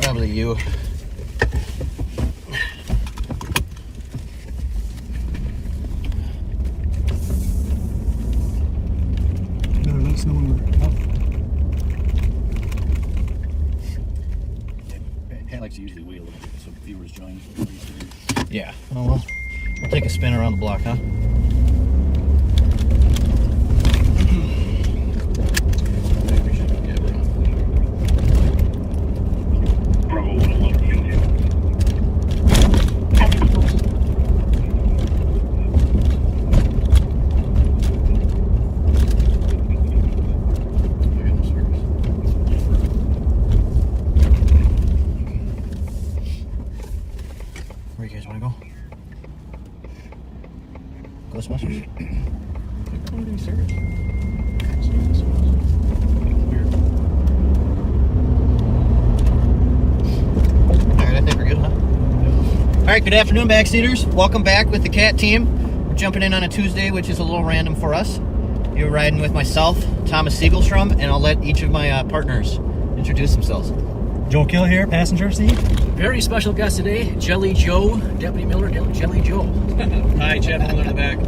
Probably you. Better let us know when we're up. Pat likes to usually wait a little bit so viewers join. Yeah. Oh well. We'll take a spin around the block, huh? Where you guys want to go? Ghostbusters? Alright, I think we're good, huh? Alright, good afternoon, backseaters. Welcome back with the CAT team. We're jumping in on a Tuesday, which is a little random for us. You're riding with myself, Thomas Siegelstrom, and I'll let each of my partners introduce themselves. Joe Kill here, passenger seat. Very special guest today, Jelly Joe, Deputy Miller, Jelly Joe. Hi, Chad Miller in the back.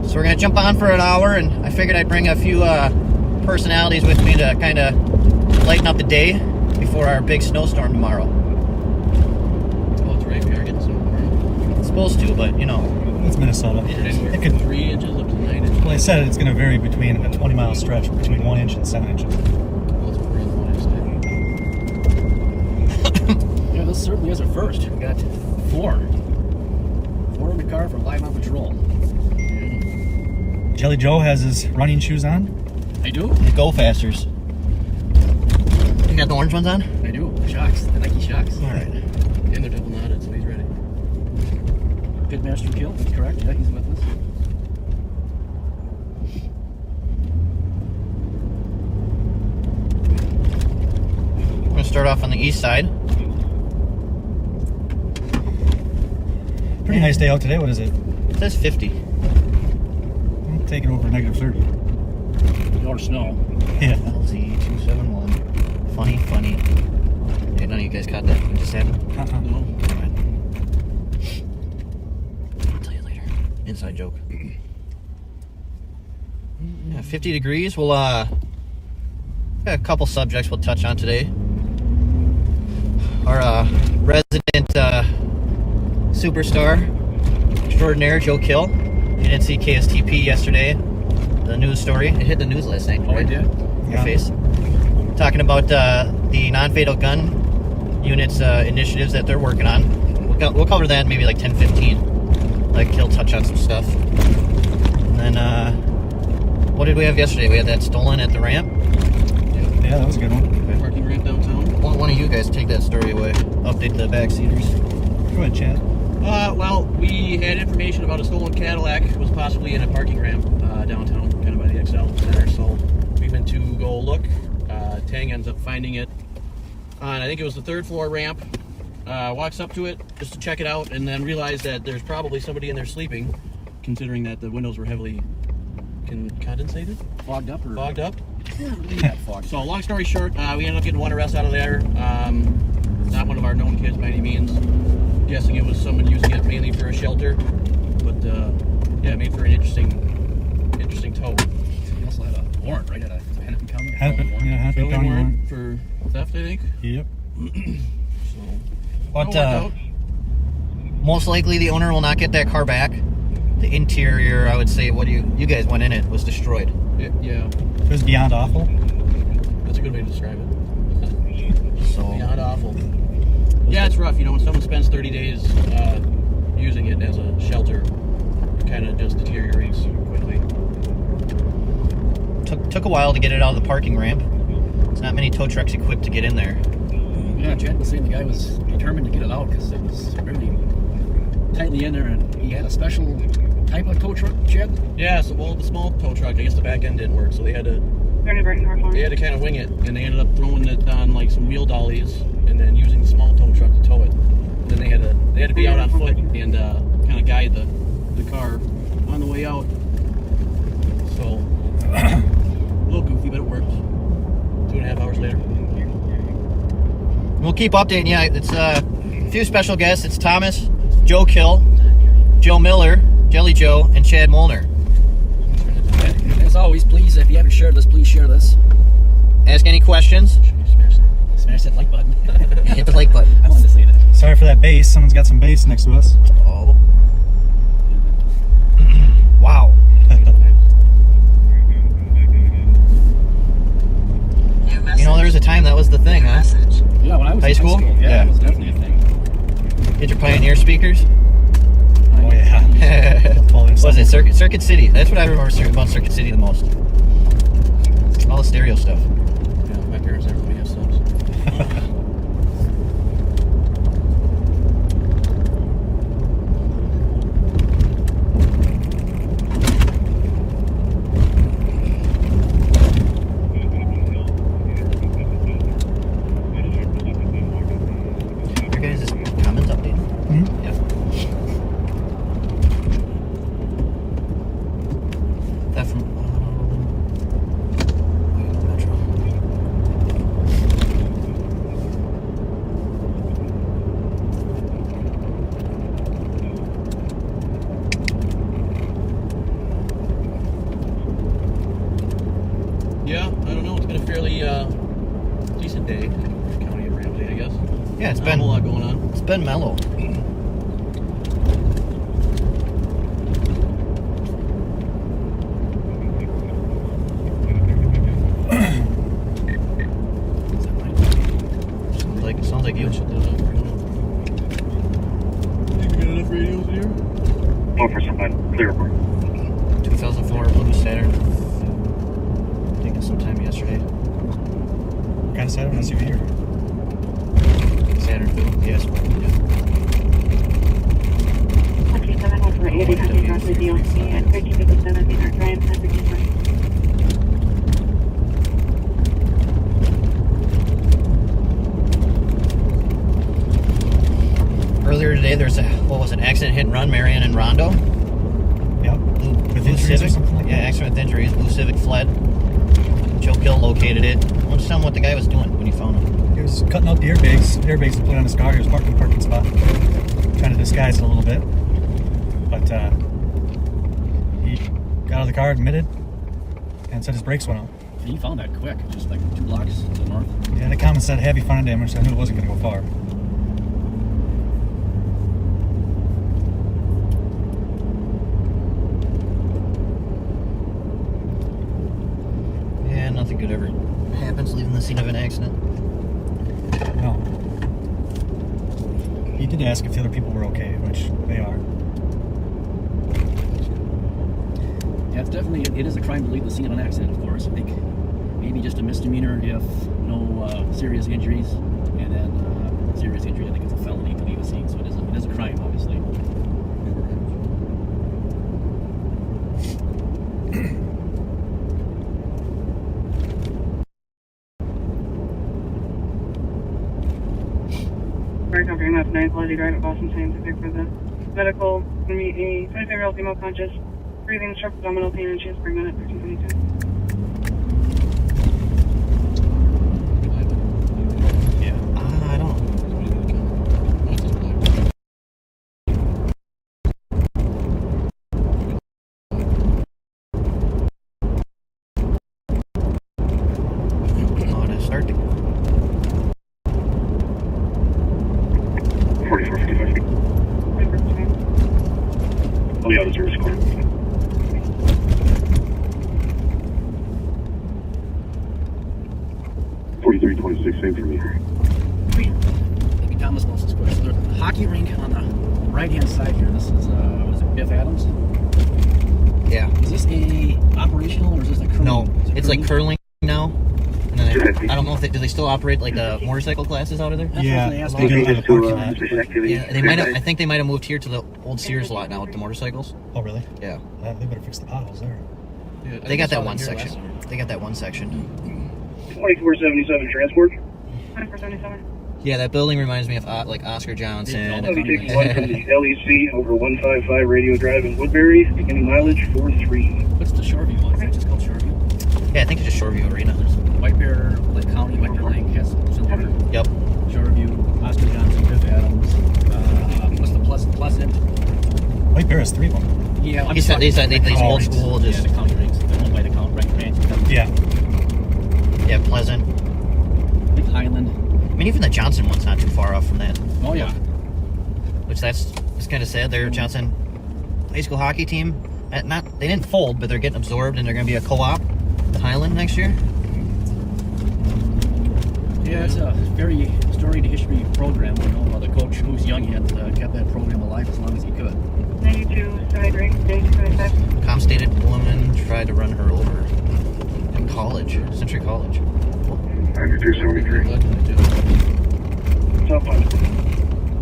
So we're going to jump on for an hour, and I figured I'd bring a few personalities with me to kind of lighten up the day before our big snowstorm tomorrow. Oh, it's right. We are getting some. It's supposed to, but, you know. It's Minnesota. It could, 3 inches up to 9 inches. well, they said it's going to vary between a 20-mile stretch between 1 inch and 7 inches. Well, it's pretty low, Yeah, this certainly is a first. We got 4 in the car for live on patrol. Jelly Joe has his running shoes on. I do? The Go Fasters. You got the orange ones on? I do. Shocks, the Nike Shocks. Alright. And they're double knotted, so he's ready. Pitmaster Kill, that's correct. Yeah, he's with us. We're going to start off on the east side. Pretty nice day out today. What is it? It says 50. I'm taking over -30. Or snow. Yeah. LZ271. Funny. Hey, none of you guys caught that. What just happened? No. I'll tell you later. Inside joke. Yeah, 50 degrees. We'll got a couple subjects we'll touch on today. Our resident superstar extraordinaire, Joe Kill. You didn't see KSTP yesterday, the news story. It hit the news last night. Oh, I did? Your face. Talking about the non-fatal gun units initiatives that they're working on. We'll cover that in maybe like 10-15. Like Kill touch on some stuff. And then what did we have yesterday? We had that stolen at the ramp. Yeah, that was a good one. Parking ramp downtown. One of you guys take that story away. Update the backseaters. Go ahead, Chad. Well, we had information about a stolen Cadillac was possibly in a parking ramp downtown, kind of by the XL Center. So we went to go look. Tang ends up finding it on, I think it was the 3rd floor ramp. Walks up to it just to check it out, and then realized that there's probably somebody in there sleeping, considering that the windows were heavily condensated, Fogged up? Or? fogged up. Yeah, really got fogged. So long story short, we ended up getting 1 arrest out of there. Not one of our known kids by any means. Guessing it was someone using it mainly for a shelter, but yeah, it made for an interesting tow. He also had a warrant, right? At a Hennepin County? Hennepin Felony County warrant for theft, I think. Yep. So, But it worked out. most likely the owner will not get that car back. The interior, I would say, what you guys went in it, was destroyed. Yeah, It was beyond awful. that's a good way to describe it. So Beyond awful. Yeah, it's rough. You know, when someone spends 30 days using it as a shelter, it kind of just deteriorates quickly. took a while to get it out of the parking ramp. There's not many tow trucks equipped to get in there. Yeah, Chad was saying the guy was determined to get it out because it was really tightly in there, and he had a special type of tow truck, Chad? Yeah, so well, the small tow truck, I guess the back end didn't work, so they had to kind of wing it, and they ended up throwing it on like some wheel dollies, and then using the small tow truck to tow it. And then they had to be out on foot and kind of guide the car on the way out. So a little goofy, but it worked. To 2.5 hours later. We'll keep updating you. It's a few special guests. It's Thomas, Joe Kill, Joe Miller, Jelly Joe, and Chad Molnar. As always, please, if you haven't shared this, please share this. Ask any questions. Smash that like button. Hit the like button. I wanted to say that. Sorry for that bass. Someone's got some bass next to us. Oh. Wow. You know, there was a time that was the thing, huh? Yeah, when I was High in school? yeah, Yeah. it was definitely a thing. Get your Pioneer speakers. Oh yeah. What was it? Circuit City. That's what I remember about Circuit City the most. All the stereo stuff. Yeah, my parents never put me have subs. Your guys' comments updated? Mhm. Yeah. That from Metro. Yeah, I don't know. It's been a fairly decent day in the county of Ramsey, I guess. Yeah, it's Not been a whole lot going on. It's been mellow. Sounds like you. Shut that off. Think we got enough radios in here? Oh, for some clear report. 2004 Blue Saturn. Taking some time yesterday. What kind of Saturn SUV here? Saturn 2. Yes. Yeah. 27 over 800 north of DOC at 1357 Maynard Drive, Central Detroit. Earlier today, there's a accident hit and run, Marion and Rondo. Yep. With Blue injuries or Civic. something like Yeah, that? accident with injuries. Blue Civic fled. Joe Kill located it. Why don't you tell him what the guy was doing when you found him? He was cutting out the airbags. Airbags to put on his car. He was parked in the parking spot. Trying to disguise it a little bit. But he got out of the car, admitted, and said his brakes went out. And you found that quick, just like 2 blocks to the north. Yeah, the comment said heavy fire damage, so I knew it wasn't going to go far. Yeah, nothing good ever happens leaving the scene of an accident. No. He did ask if the other people were okay, which they are. Yeah, it's definitely, it is a crime to leave the scene of an accident, of course. I think maybe just a misdemeanor if no serious injuries, and then serious injury, I think it's a felony to leave a scene, so it is a crime, obviously. Park over MF 9 Quality Drive at Boston Scientific for the medical. To meet a 25-year-old female conscious, breathing, sharp abdominal pain, and she is pregnant at 1322. Yeah. I don't know. Oh, to start to 4455. Oh, yeah, the service car. 4326, same for me. Maybe Thomas knows this question. There's a hockey rink on the right-hand side here. This is, was it Biff Adams? yeah. Is this a operational or is this a curling? No, Is it it's like curling now. And then I don't know if do they still operate like the motorcycle classes out of there? That's Yeah, what they asked they me. do. Changes to special activity. Yeah, they might. I think they might have moved here to the old Sears lot now with the motorcycles. Oh, really? Yeah, They better fix the potholes there. Yeah, I they think I got saw that it one here last section. summer. They got that one section. 2477 transport. 2477. Yeah, that building reminds me of like Oscar Johnson. Yeah, Taking one from the LEC over 155 Radio Drive in Woodbury, beginning mileage 43. What's the Shoreview one? Is that just called Shoreview? Yeah, I think it's just Shoreview Arena. White Bear, Lake County, White Bear Lake has silver. Yep. Shoreview, Oscar Johnson, Biff Adams. What's the Pleasant? White Bear has 3 of them. Yeah, I'm He said these old school Yeah, just the county rinks. They're owned by the county ranch. Yeah. yeah, Pleasant. Lake Highland. I mean, even the Johnson one's not too far off from that. Oh yeah. Which it's kind of sad. Their Johnson high school hockey team, they didn't fold, but they're getting absorbed, and they're going to be a co-op with Highland next year. Yeah, it's a very storied history program. You know, the coach Moose Young had kept that program alive as long as he could. 9273, 9275. Comstated woman tried to run her over in college, Century College. 9273. Top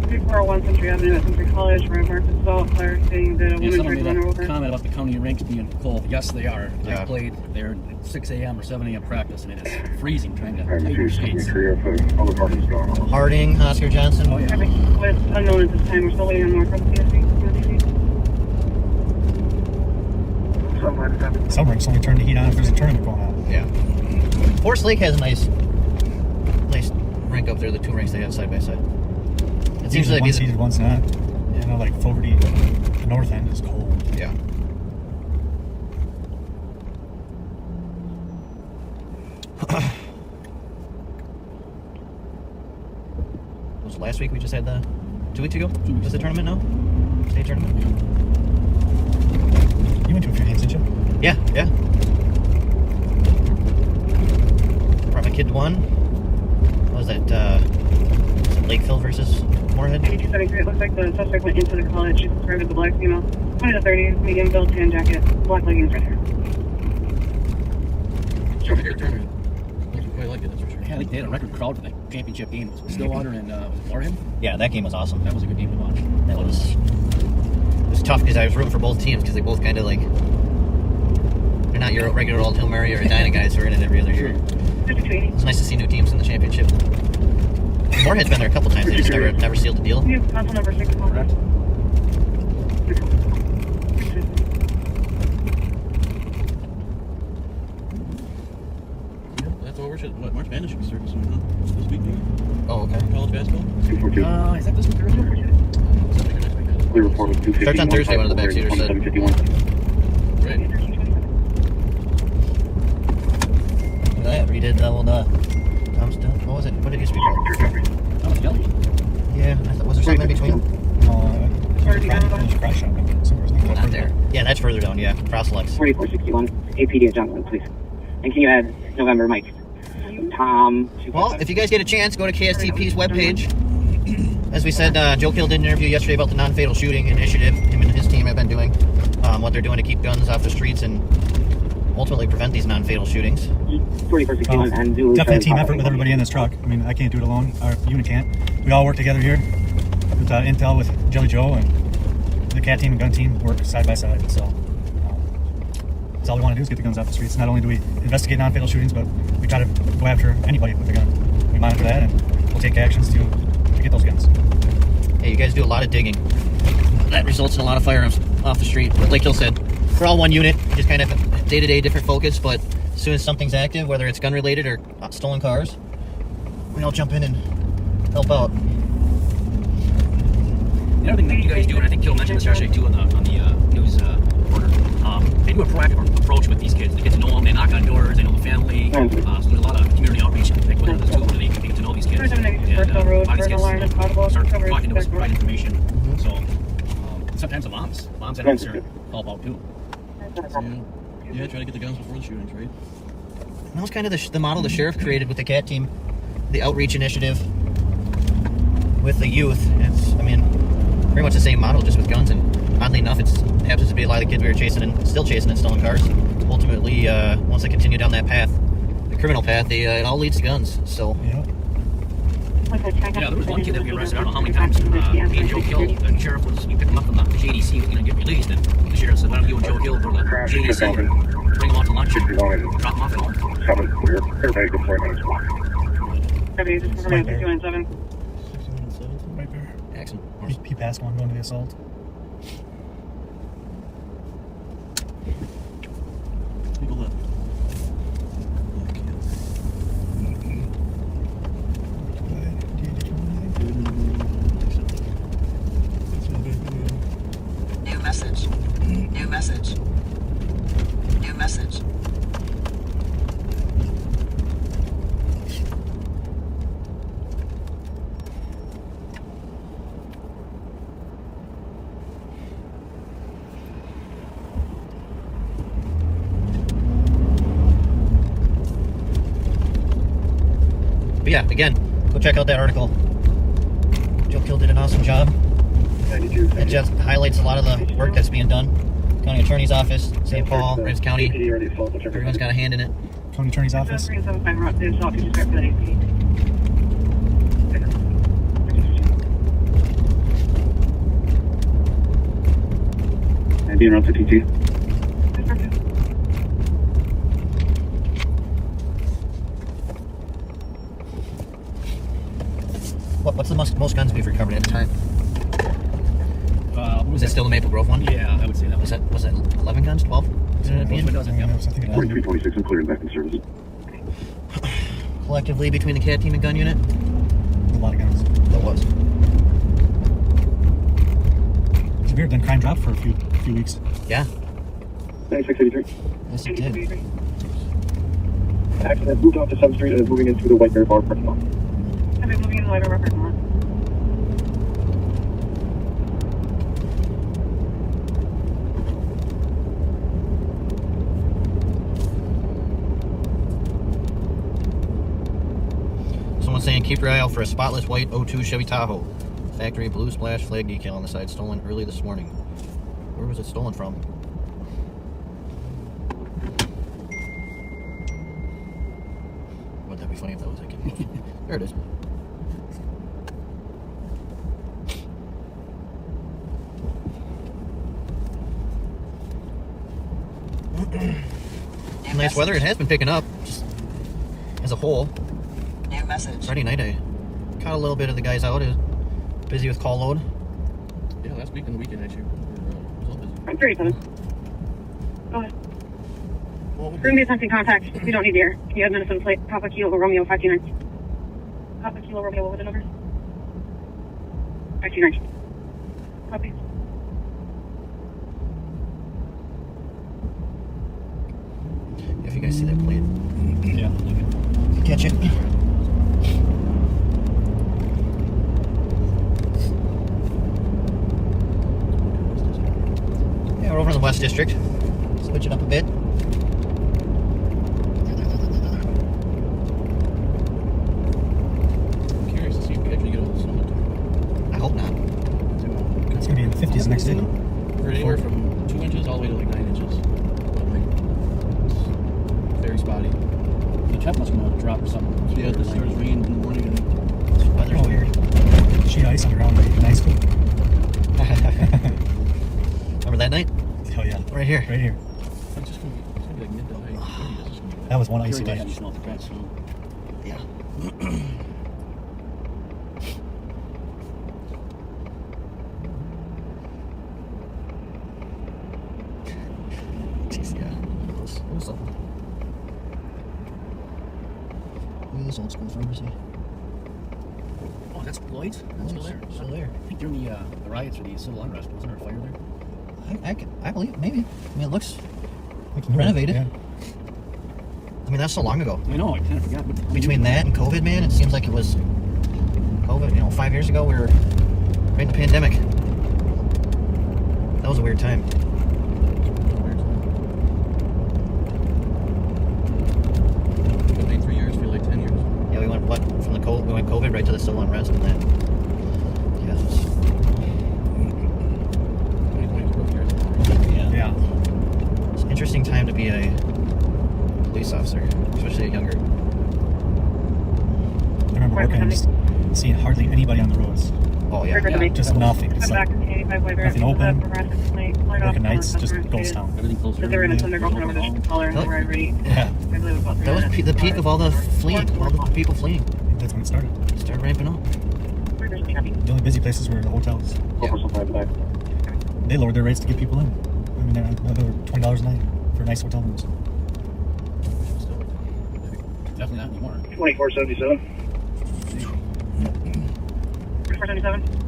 3401 Century Avenue at Century College, where marked assault, fire stating that a Yeah, woman someone tried to made run her a over. comment about the county rinks being cold. Yes, they are. Yeah. I played there at 6 a.m. or 7 a.m. practice, and it is freezing trying to play your skates. 9273. All the parking's gone. Harding, Oscar Johnson. Oh, yeah. But it's unknown at this time. We're still waiting on more from the CSC. Some rinks only turn the heat on if there's a tournament going on. Yeah. Forest Lake has a nice rink up there. The 2 rinks they have side by side. It seems like one's heated, one's not. You know, like Fogarty, the north end is cold. yeah. Was it last week we just had the 2 weeks ago? 2 weeks Was the ago. tournament now? State tournament? You went to a few games, didn't you? Yeah, yeah. Brought my kid to one. What was that? Was it Lakeville versus Moorhead? 9273. It looks like the suspect went into the college. She's described as a black female. 20 to 30, medium build, tan jacket, black leggings right here. Quite like it, that's for sure. Yeah, they had a record crowd for the championship game. It was Stillwater and was it Moorhead? Yeah, that game was awesome. That was a good game to watch. That was. It was tough because I was rooting for both teams because they both kind of like. They're not your regular old Hill Murray or Edina guys who are in it every other year. 5280. It's nice to see new teams in the championship. Moorhead's been there a couple times. They just never sealed the deal. You have console number 6. Correct. That's over. What, March Madness should be starting soon, huh? This week, maybe? Oh, okay. College basketball? 242. Is that this week or next week? Clear report with 251. Starts on Thursday, one of the backseaters said. 751. Right. Yeah, redid that one. What was it? What did it used to be called? Thomas Kelly. Yeah, was there something in between? There's a crash shop. Not there. Yeah, that's further down. Yeah, Proselytes. 4461, APD at Johnson, please. And can you add November Mike? Tom. Well, if you guys get a chance, go to KSTP's webpage. As we said, Joe Kill did an interview yesterday about the non-fatal shooting initiative him and his team have been doing, what they're doing to keep guns off the streets and ultimately prevent these non-fatal shootings. 4461 and Zulu. Definitely a team effort with everybody in this truck. I mean, I can't do it alone. Our unit can't. We all work together here with Intel, with Jelly Joe, and the CAT team and gun team work side by side. So that's all we want to do is get the guns off the streets. Not only do we investigate non-fatal shootings, but we try to go after anybody with a gun. We monitor that, and we'll take actions to get those guns. Hey, you guys do a lot of digging. That results in a lot of firearms off the street. But like Hill said, we're all one unit, just kind of day-to-day different focus, but as soon as something's active, whether it's gun-related or stolen cars, we all jump in and help out. The other thing that you guys do, and I think Joe mentioned this yesterday too on the news reporter, they do a proactive approach with these kids. They get to know them, they knock on doors, they know the family. So there's a lot of community outreach that goes into this too, where they get to know these kids. And a lot of these kids start talking to us, provide information. So sometimes the moms that answer help out too. Yeah, try to get the guns before the shootings, right? And that was kind of the model the sheriff created with the CAT team, the outreach initiative with the youth. It's, I mean, very much the same model, just with guns. And oddly enough, it happens to be a lot of the kids we were chasing and still chasing and stolen cars. Ultimately, once they continue down that path, the criminal path, it all leads to guns. So. Yeah. Yeah, there was one kid that we arrested. I don't know how many times me and Joe killed. The sheriff we picked him up from the JDC, was going to get released, and the sheriff said, "Why don't you and Joe Hill go to the JDC, bring him out to lunch, and drop him off at home." 7 clear. Everybody go for it. 617. Right there. Excellent. He passed one going to the assault. People left. But yeah, again, go check out that article. Joe Kill did an awesome job. 92. It just highlights a lot of the work that's being done. County Attorney's Office, St. Paul, Vries County. Everyone's got a hand in it. County Attorney's Office. 375 route to SOG, just grab that APD. And being around 52. What's the most guns we've recovered at the time? Was it still the Maple Grove one? Yeah, I would say that Was that 11 guns? 12? Did it end up being? I think it was. 4326 and clearing back in service. Collectively between the CAD team and gun unit? A lot of guns. That was. It's weird. Then crime dropped for a few weeks. Yeah. 9683. Yes, it did. Accident moved off to 7th Street and is moving into the White Bear Bar parking lot. I've been moving in the lighter rubber lot. Someone's saying keep your eye out for a spotless white 02 Chevy Tahoe. Factory blue splash flag decal on the side, stolen early this morning. Where was it stolen from? Wouldn't that be funny if that was like there it is. Nice weather. It has been picking up just as a whole. New message. Friday night I caught a little bit of the guys out. Busy with call load. Yeah, last week and the weekend actually. Was all busy. I'm 37. Go ahead. Well, We're going to be attempting contact. You don't need to hear. Can you have Minnesota plate? Papa Kilo Romeo 529. Papa Kilo Romeo, what were the numbers? 529. Copy. If you guys see that plate, Yeah. catch it. Yeah, we're over in the West District. Switch it up a bit. I'm curious to see if we actually get all this on I hope not. It's gonna be in the 50s next day. Or anywhere from 2 inches all the way to like 9 inches. Like, it's very spotty. The temp must go drop or something. So yeah, it starts raining in the morning and Weather's Oh, weird. sheet of ice on the ground in high school. Remember that night? Hell yeah. Right here. Right here. it's just gonna be like mid to high 30s. It's just gonna be That was one Very icy nice. day. You smell the cracks. So Yeah. Jeez, yeah. It was something. Look at this old school pharmacy. oh, that's Lloyd's. That's still there. Still there. I think during the riots or the civil unrest, wasn't there a fire there? I believe, maybe. I mean, it looks Like new. renovated. Yeah. I mean, that's so long ago. I know. I kind of forgot. But Between that and COVID, man, it seems like it was COVID. 5 years ago, we were right in the pandemic. That was a weird time. It made 3 years feel like 10 years. Yeah, we went from the COVID, we went COVID right to the civil unrest, and then yeah, it was, 2020 was a rough year. yeah. Yeah. It's an interesting time to be a police officer, especially a younger. I remember working and just seeing hardly anybody on the roads. Oh yeah, Yeah. Just nothing. It's Come back like to the 85 White Bear. nothing open. Working working nights, just ghost town. Everything closed. But they were in a early. Thunder Girlfriend over the collar and they were already, Yeah. I believe, about 3 that was minutes. the peak of all the fleeing, all the people fleeing. That's when it started. Started ramping up. The only busy places were the hotels. They lowered their rates to get people in. I mean, they were $20 a night for nice hotel rooms. Definitely not anymore. 2477. 477.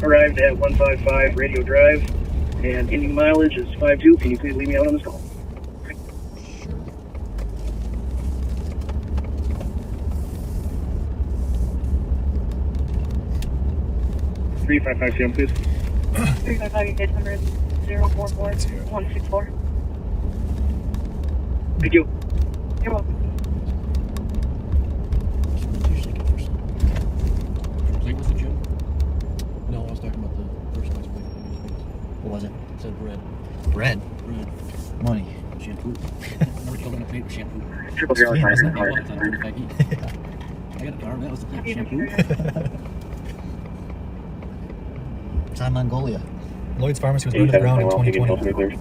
Arrived at 155 Radio Drive, and ending mileage is 52. Can you please leave me out on this call? 3557, please. 355, case number is 044164. Thank you. You're welcome. bread. Bread. Money. Shampoo. Never killed on a plate with shampoo. Triple zero Sweet, five isn't That it? was on 35 heat. I got a car, that was the shampoo. It's on Mongolia. Lloyd's Pharmacy was burned to the ground in 2020,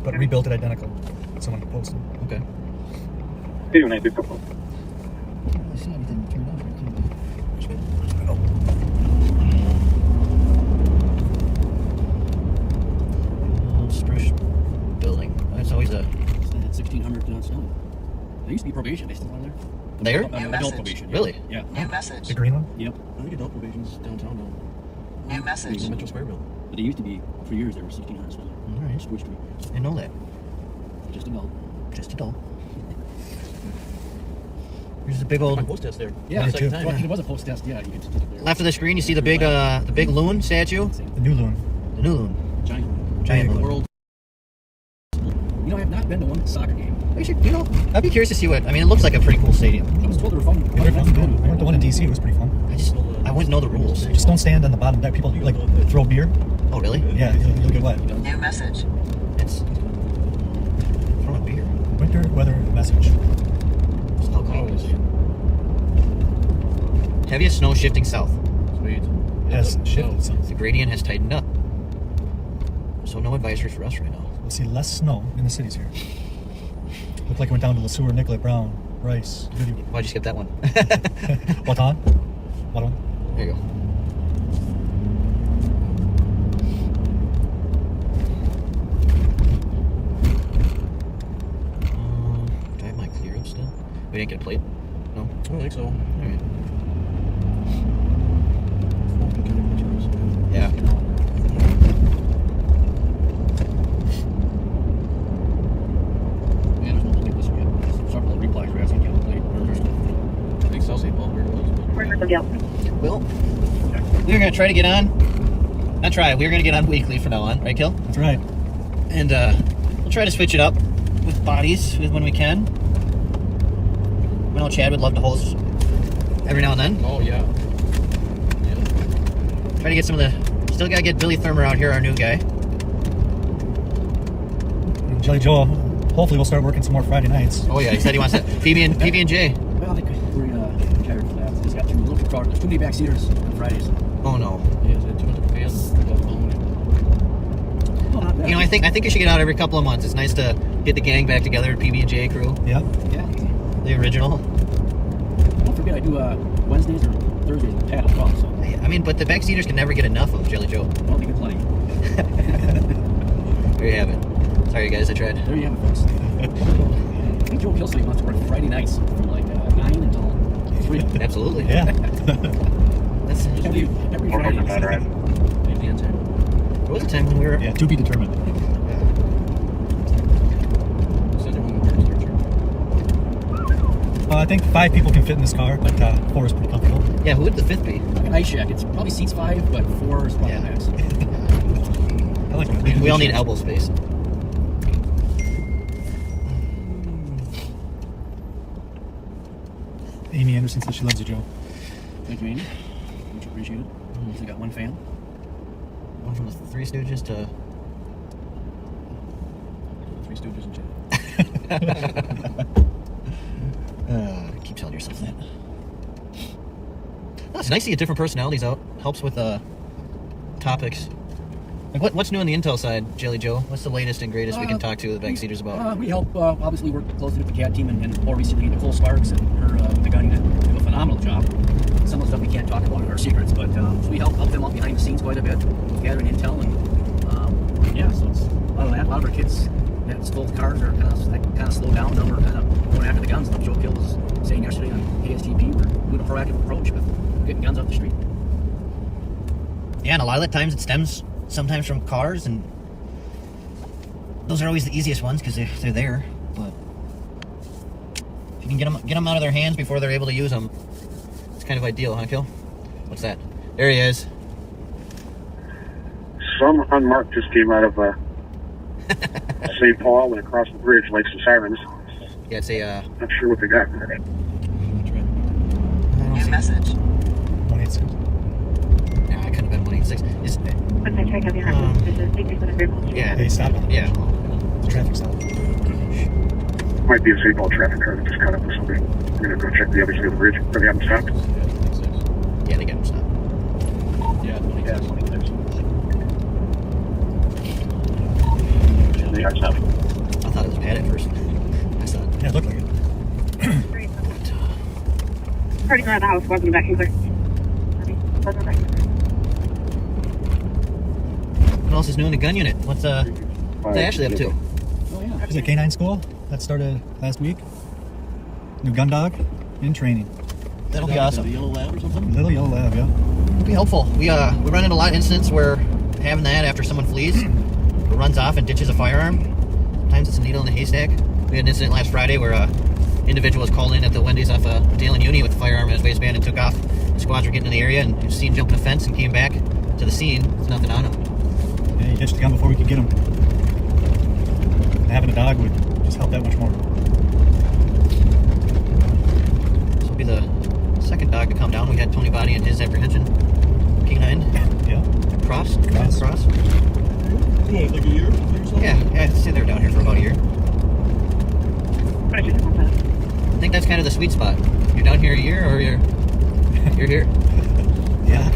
but rebuilt it identical. Someone posted. Okay. See you when I do football. I see anything turned off. Spruce building. That's always a. It's that 1600 stone. There used to be probation. They still are there? There? Adult probation. Yeah. Really? Yeah. New message. The green one? Yep. I think adult probation's downtown now. New message. Metro Square building. But they used to be, for years, they were 1600 stone. All right. Spruce Street. I know that. Just adult. Just adult. Here's the big old. My post test there. Yeah, Second too. time. Well, it was a post test. Yeah, you could just there. Left of the screen, you see the big loon statue. The new loon. The new loon. Giant. Giant loon. World. You know, I have not been to one soccer game. We should, I'd be curious to see what. I mean, it looks like a pretty cool stadium. I was told they were fun. They were fun. I went to one in DC. It was pretty fun. I wouldn't know the rules. Just don't stand on the bottom deck. People like throw beer. Oh, really? Yeah, you'll get wet. New message. It's throwing beer. Winter weather message. It's alcohol. Heaviest snow shifting south. Sweet. Yes, shift. So The gradient has tightened up. So no advisory for us right now. we'll see less snow in the cities here. Looked like it went down to LeSueur, Nicollet, Brown, Rice, Goody. Why'd you skip that one? What on? What on? There you go. Do I have my clearance still? We didn't get a plate? No? I don't think so. Alright. Kind of pictures. Yeah. Yeah, there's no plate this week. There's several replies were asking you to plate. I think South St. Paul where it was. Well, we were going to try to get on. Not try, we were going to get on weekly from now on, right, Kill? That's right. And we'll try to switch it up with bodies when we can. We know Chad would love to host every now and then. Oh, yeah. Yeah. Try to get some of the. Still got to get Billy Thurmer out here, our new guy. And Jelly Joe, hopefully we'll start working some more Friday nights. Oh, yeah, he said he wants that. PB and J. Well, I think we're retired for that. He's got too little crowd. There's too many backseaters on Fridays. Oh, no. Yeah, is it 200 fans? Oh, not bad. You know, I think you should get out every couple of months. It's nice to get the gang back together, PB&J crew, Yep. Yeah. the original. Don't forget, I do Wednesdays or Thursdays with Pat as well. So, I mean, but the backseaters can never get enough of Jelly Joe. I'll be plenty. There you have it. Sorry, guys, I tried. There you have it, folks. I think Joe Kilsley wants to work Friday nights from like 9 until 3. Absolutely. Yeah. That's, Every Friday. The answer. there was a time when we were. Yeah, to be determined. Send it when we're I think 5 people can fit in this car, but 4 is pretty comfortable. Yeah, who would the fifth be? Like an ice shack. It's probably seats 5, but 4 is probably Yeah. max. I like it. We all need elbow space. Amy Anderson says she loves you, Joe. Thank you, Amy. Much appreciated. I got one fan. One from the Three Stooges to. Three Stooges and Chad. Keep telling yourself that. Oh, it's nice to get different personalities out. Helps with topics. Like what's new on the Intel side, Jelly Joe? What's the latest and greatest we can talk to the backseaters about? We help, obviously, work closely with the CAD team and more recently Nicole Sparks and her, the gun that do a phenomenal job. Some of the stuff we can't talk about are secrets, but we help them out behind the scenes quite a bit, gathering intel and yeah, so it's a lot of that. A lot of our kids that stole the cars are kind of slowed down. Now we're kind of going after the guns. Like Joe Kill was saying yesterday on KSTP, we're doing a proactive approach with getting guns off the street. Yeah, and a lot of the times it stems sometimes from cars, and those are always the easiest ones because they're there. But if you can get them out of their hands before they're able to use them, it's kind of ideal, huh, Kill? What's that? There he is. Some unmarked just came out of St. Paul, went across the bridge, like some sirens. Yeah, it's a. Not sure what they got. New message. 186. Nah, I couldn't been 186. Is, yeah. Hey, stop. Yeah. It's a traffic stop. Might be a St. Paul traffic car that just caught up with somebody. I'm gonna go check the other side of the bridge. Are they haven't stopped? Yeah, they got him stopped. Yeah, 26. They are stopped. I thought it was Pat at first. I saw it. Yeah, it looked like it. Party around the house wasn't a vacuum clear. Wasn't a vacuum clear. What else is new in the gun unit? What's they actually up to? Oh, yeah. There's a canine school that started last week. New gun dog in training. That'll be The awesome. yellow lab or something? Little yellow lab, yeah. It'll be helpful. We run into a lot of incidents where having that after someone flees or runs off and ditches a firearm. Sometimes it's a needle in a haystack. We had an incident last Friday where individual was called in at the Wendy's off Dale and Uni with a firearm in his waistband and took off. The squads were getting in the area and was seen jumping a fence and came back to the scene. There's nothing on him. Yeah, he ditched the gun before we could get him. And having a dog would just help that much more. This will be the second dog to come down. We had Tony Body and his apprehension. Canine. Yeah. Cross. Cross. Cross. What, like a year or something? Yeah, I'd say they're down here for about a year. I think that's kind of the sweet spot. You're down here a year or you're here. Yeah.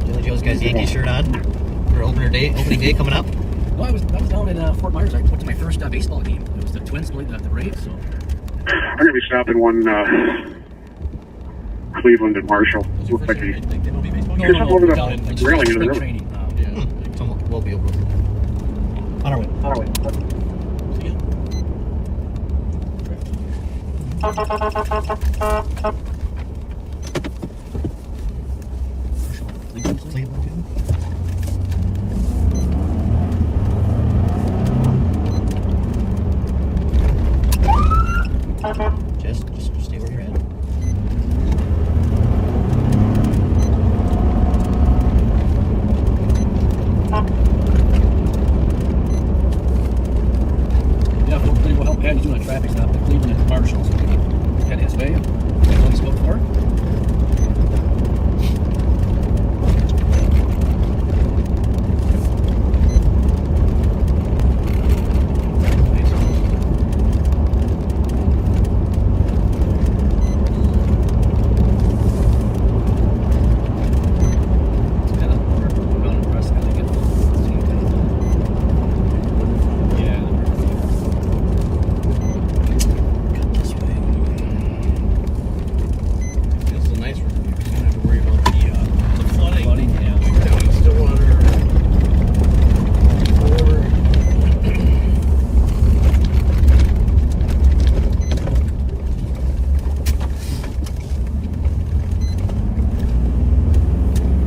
Billy Joe's got his Yankee shirt on for opening day coming up. No, I was down in Fort Myers. I went to my first baseball game. It was the Twins played the Braves, so. I'm gonna be stopping one Cleveland and Marshall. Looks like he Here's something over the down in railing in the spring river. training. Yeah. So we'll be able to. On our way. Cleveland. Just stay where you're at. Yeah, hopefully we'll help Patty doing a traffic stop at Cleveland and Marshall. So we can head his way. That's what he spoke for. This is a nice one. You don't have to worry about the flooding. Flooding, yeah. Down Stillwater. Whatever.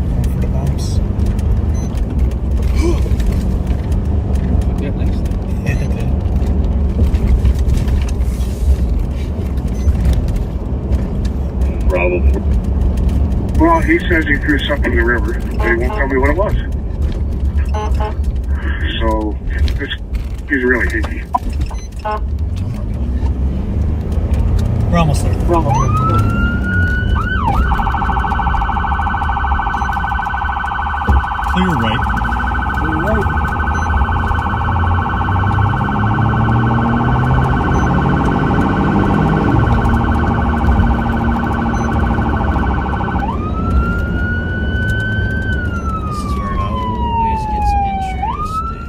Going for the bumps. Yeah, thanks. Probably. Well, he says he threw something in the river. They won't tell me what it was. So, he's really hinky. We're almost there. Clear right. This is where it always gets interesting.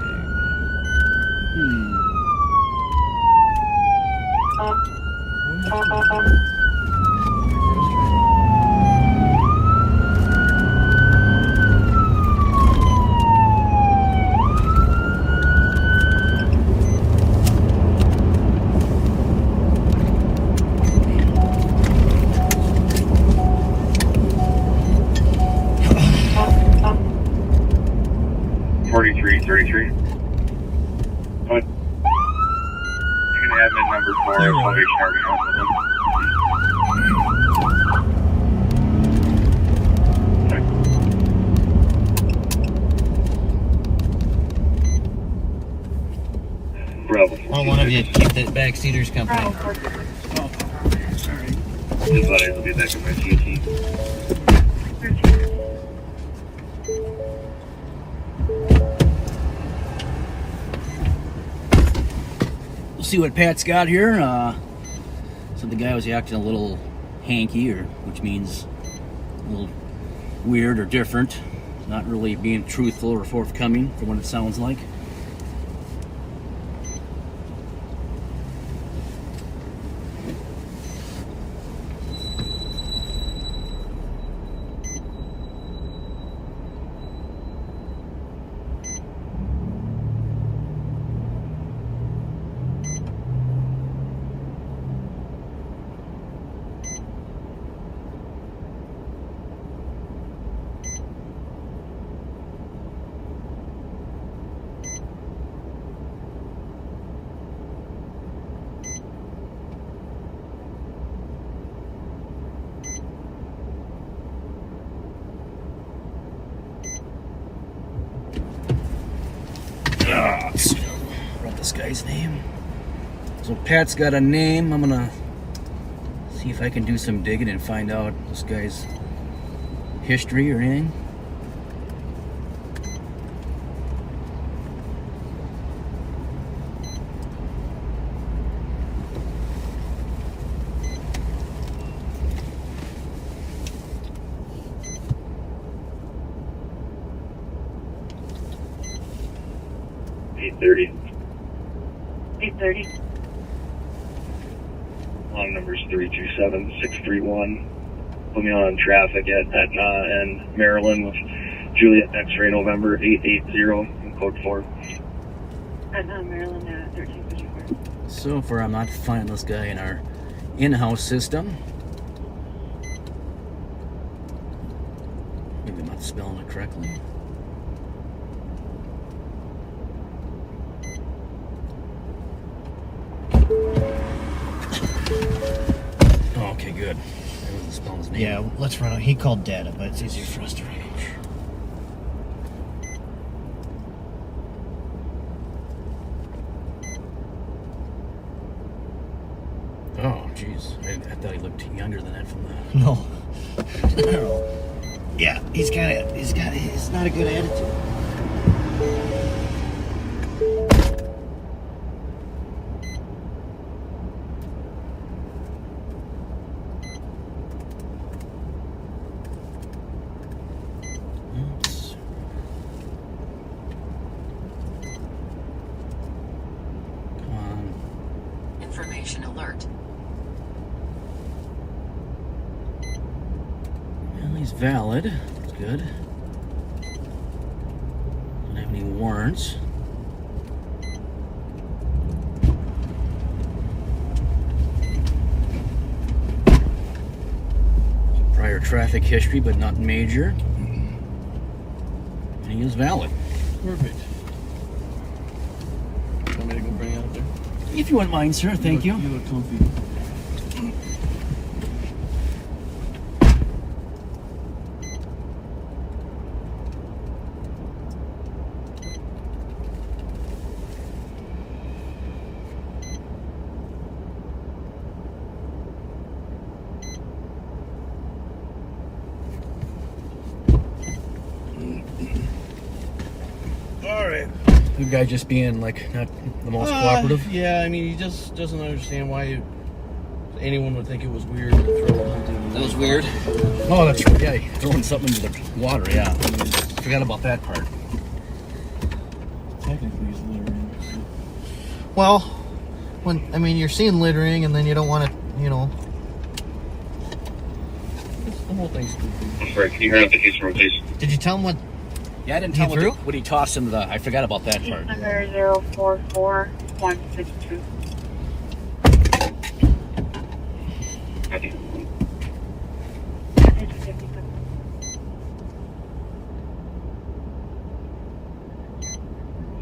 $43.33. But you can admin number for Clear right. Salvation Army Hospital. Bravo. Well, one of you keep the back seaters company. Bravo 426. Oh, sorry. Advise I'll be back in my TT. 13. We'll see what Pat's got here. So the guy was acting a little hanky, which means a little weird or different. Not really being truthful or forthcoming from what it sounds like. Wrote this guy's name. So Pat's got a name. I'm gonna see if I can do some digging and find out this guy's history or anything. $830. 830. Long number's 327631. Put me on traffic at Etna and Maryland with Juliet X-ray November 880 and code 4. At Maryland at 1354. So far, I'm not finding this guy in our in-house system. Maybe I'm not spelling it correctly. Oh, okay, good. I wasn't spelling his name. Yeah, let's run. He called data, but it's easier for us to read. Oh, jeez. I thought he looked younger than that from the... No. No. Yeah, he's not a good attitude. Oops. Come on. Information alert. Well, he's valid. That's good. Don't have any warrants. Prior traffic history, but not major. And he is valid. Perfect. Want me to go bring it out there? If you wouldn't mind, sir. Thank you. You look comfy. All right. The guy just being like not the most cooperative. Yeah, I mean, he just doesn't understand why anyone would think it was weird to throw something. That was weird. Oh, that's right. Yeah, throwing something into the water. Yeah, forgot about that part. Technically, he's littering. Well, you're seeing littering, and then you don't want to, The whole thing's goofy. I'm sorry, can you hurry up the case rotation? Did you tell him what? Yeah, I didn't He tell him threw? what he tossed into the. I forgot about that part. Number 044162. Copy.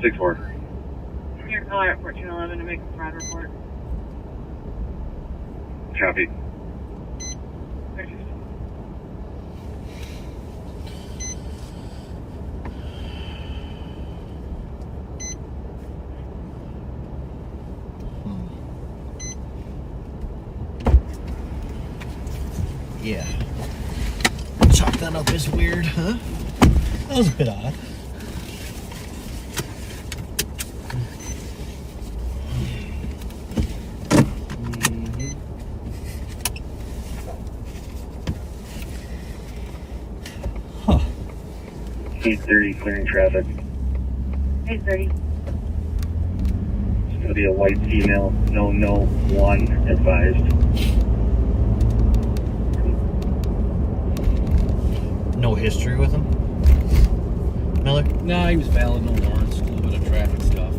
6-4. You're calling at 1411 to make a fraud report. Copy. Yeah. Chalk that up as weird, huh? That was a bit odd. Huh. 8:30 clearing traffic. 8:30. It's gonna be a white female, no one advised. No history with him? Miller? No, he was valid, no warrants, a little bit of traffic stuff.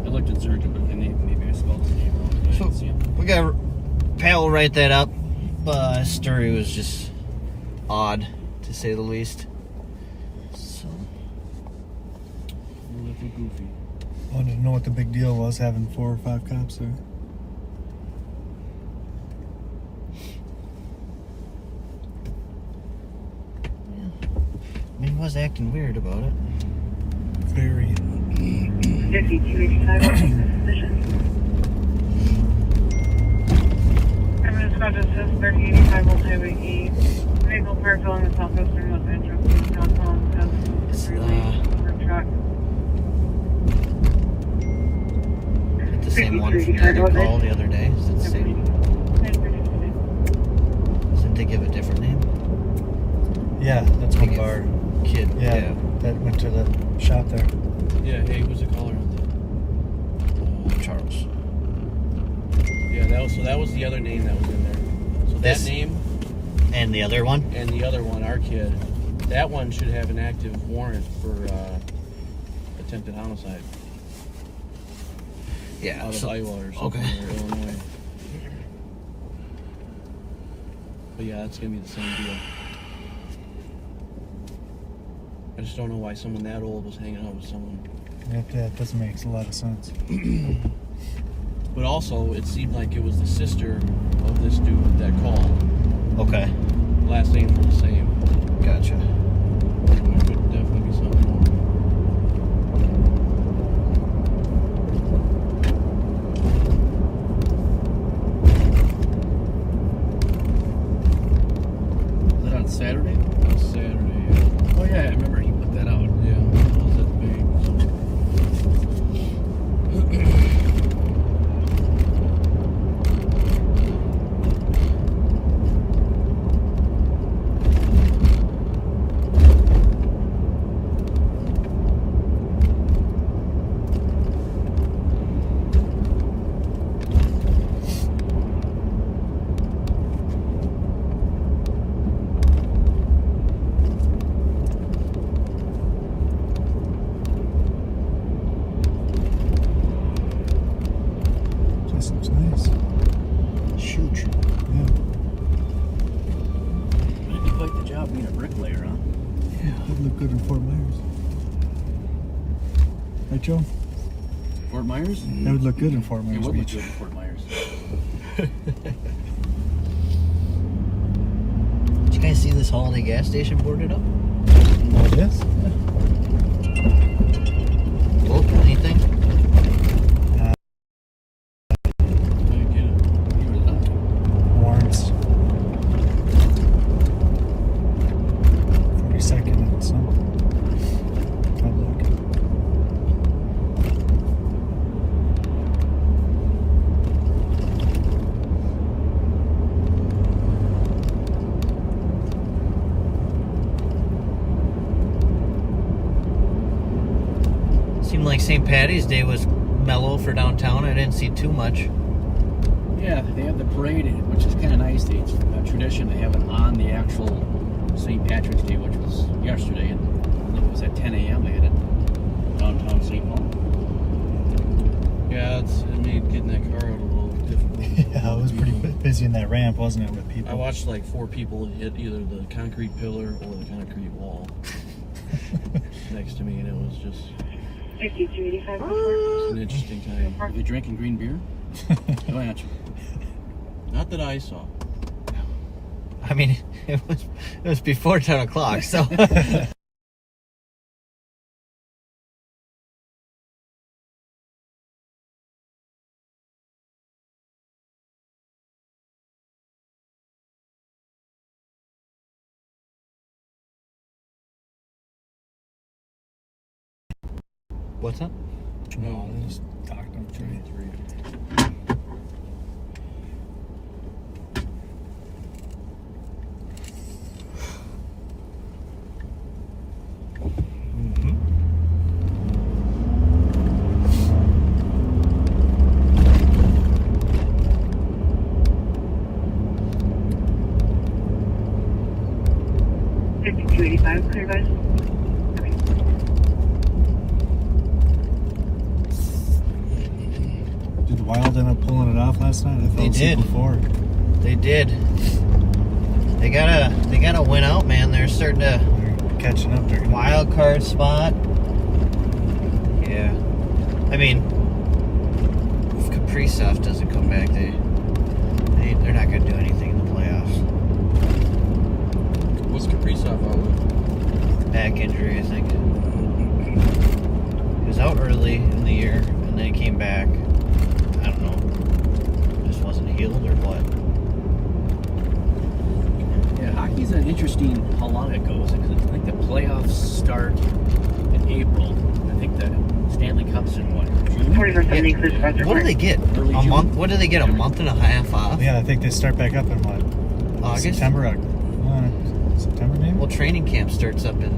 I looked at Zurich, but maybe I spelled his name wrong. But I So, didn't see him. we got Pal write that up. His story was just odd, to say the least. So, A little goofy. Wanted to know what the big deal was having 4 or 5 cops there. I mean, he was acting weird about it. Very. 5285 position. Permanent squad says 3085 Old Highway E. Vehicle parked along the southwestern west entrance of downtown It's, has over truck. The same one from the other call the other day. Is it the same? Didn't they give a different name? Yeah, that's one of our. Kid. Yeah, that went to the shop there. Yeah, hey, who's the caller on that? Charles. Yeah, that was the other name that was in there. So This- that name And the other one? and the other one, our kid, that one should have an active warrant for attempted homicide Yeah. out of so- Iowa or something, okay. or Illinois. But yeah, that's gonna be the same deal. I just don't know why someone that old was hanging out with someone. That doesn't make a lot of sense. But also, it seemed like it was the sister of this dude that called. Okay. Last names were the same. Gotcha. It could definitely be something more. Was it on Saturday? Saturday, yeah. Oh, yeah, I remember he put that out. Yeah, that was that big. This looks nice. Huge. Yeah. It'd be quite the job being a bricklayer, huh? Yeah, that'd look good in Fort Myers. Right, Joe? Fort Myers? That would look good in Fort It Myers would look Beach. good in Fort Myers. Did you guys see this holiday gas station boarded up? Oh, it is? Oh, anything? I get it. You were not. Warrants. 42nd and some. Public. Seemed like St. Patty's Day was mellow for downtown. I didn't see too much. Yeah, they have the parade, which is kind of nice. It's a tradition. They have it on the actual St. Patrick's Day, which was yesterday, and it was at 10 a.m. They had it downtown St. Paul. Yeah, it made getting that car out a little difficult. Yeah, it was pretty busy in that ramp, wasn't it, with people? I watched like 4 people hit either the concrete pillar or the concrete wall next to me, and it was just 5285 an interesting time. Were they drinking green beer? Go answer. Not that I saw. I mean, it was before 10 o'clock, so. What's that? No, they just talked them through. Clear, guys. Did the Wild end up pulling it off last night? I They did. Before. They did. They gotta win out, man. They're starting to They're catching up. They're wild card spot. Yeah. I mean, if Kaprizov doesn't come back, they're not gonna do anything in the playoffs. What's Kaprizov out with? Back injury, I think. He was out early in the year, and then he came back. I don't know. Just wasn't healed or what. Yeah, hockey's an interesting how long it goes, because I think the playoffs start in April. I think the Stanley Cup's in what, June? 41st and Nick, this bus What do they get? Early A June? month? What do they get? A month and a half off? Yeah, I think they start back up in what? August? September maybe? Well, training camp starts up in.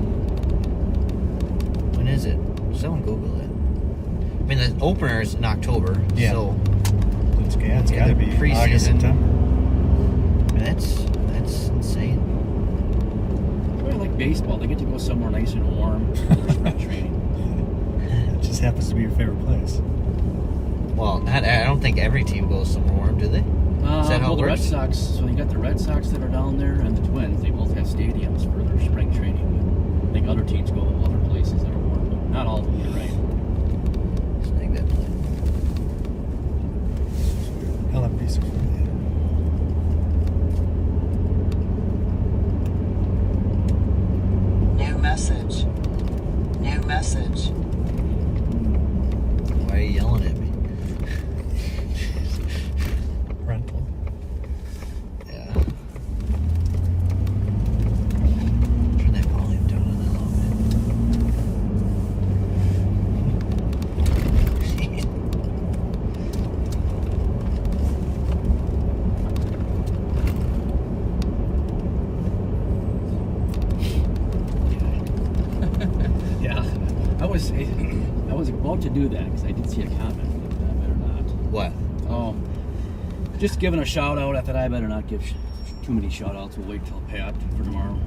When is it? Someone Google it. I mean, the opener is in October. Yeah. So It's Yeah, got to the be preseason. August, September. I mean, that's insane. I like baseball. They get to go somewhere nice and warm for spring training. It just happens to be your favorite place. Well, I don't think every team goes somewhere warm, do they? Is that how Well, it the Red works? Sox, so you got the Red Sox that are down there and the Twins. They both have stadiums for their spring training. I think other teams go to other places that are warm, but not all of them, you're right. I think that play. LMP6. New message. New message. Why are you yelling at me? Rental. Yeah. Turn that volume down on that a Yeah, I was about to do that because I did see a comment, but I better not. What? Oh, just giving a shout out. I thought I better not give too many shout outs. We'll wait till Pat for tomorrow.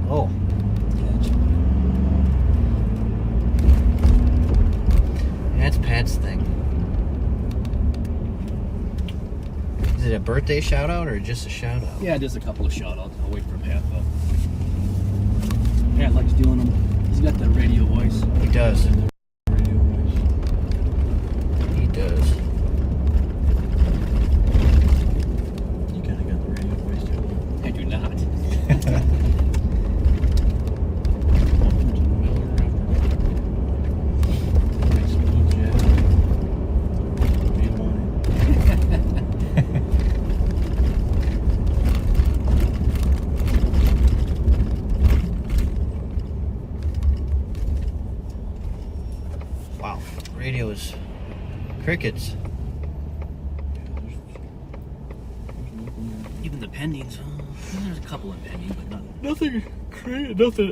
Oh. Gotcha. That's Pat's thing. Is it a birthday shout out or just a shout out? Yeah, just a couple of shout outs. I'll wait for Pat though. Pat likes doing them. He's got the radio voice. He does. He does. You kind of got the radio voice too. I do not. Nice smooth jazz. What do you want? Wow. Radio is crickets. Even the pendings. There's a couple in pending, but not. Nothing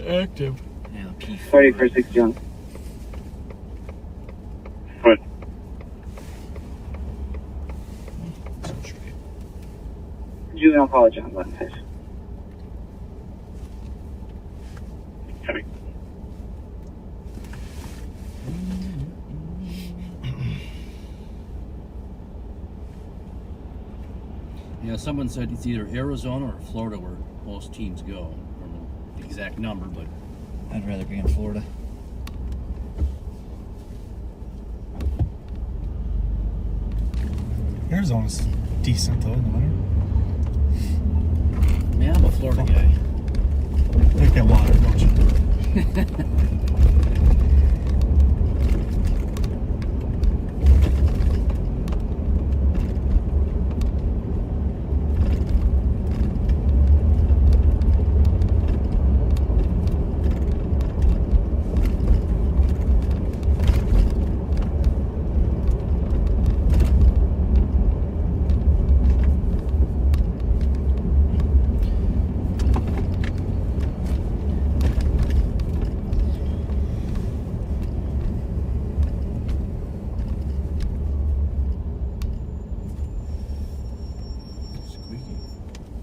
active. Yeah, P4. 31st June. But Juvenile College on button, please. heavy. Yeah, someone said it's either Arizona or Florida where most teams go. I don't know the exact number, but I'd rather be in Florida. Arizona's decent though in the winter. man, I'm a Florida guy. Like that water, don't you?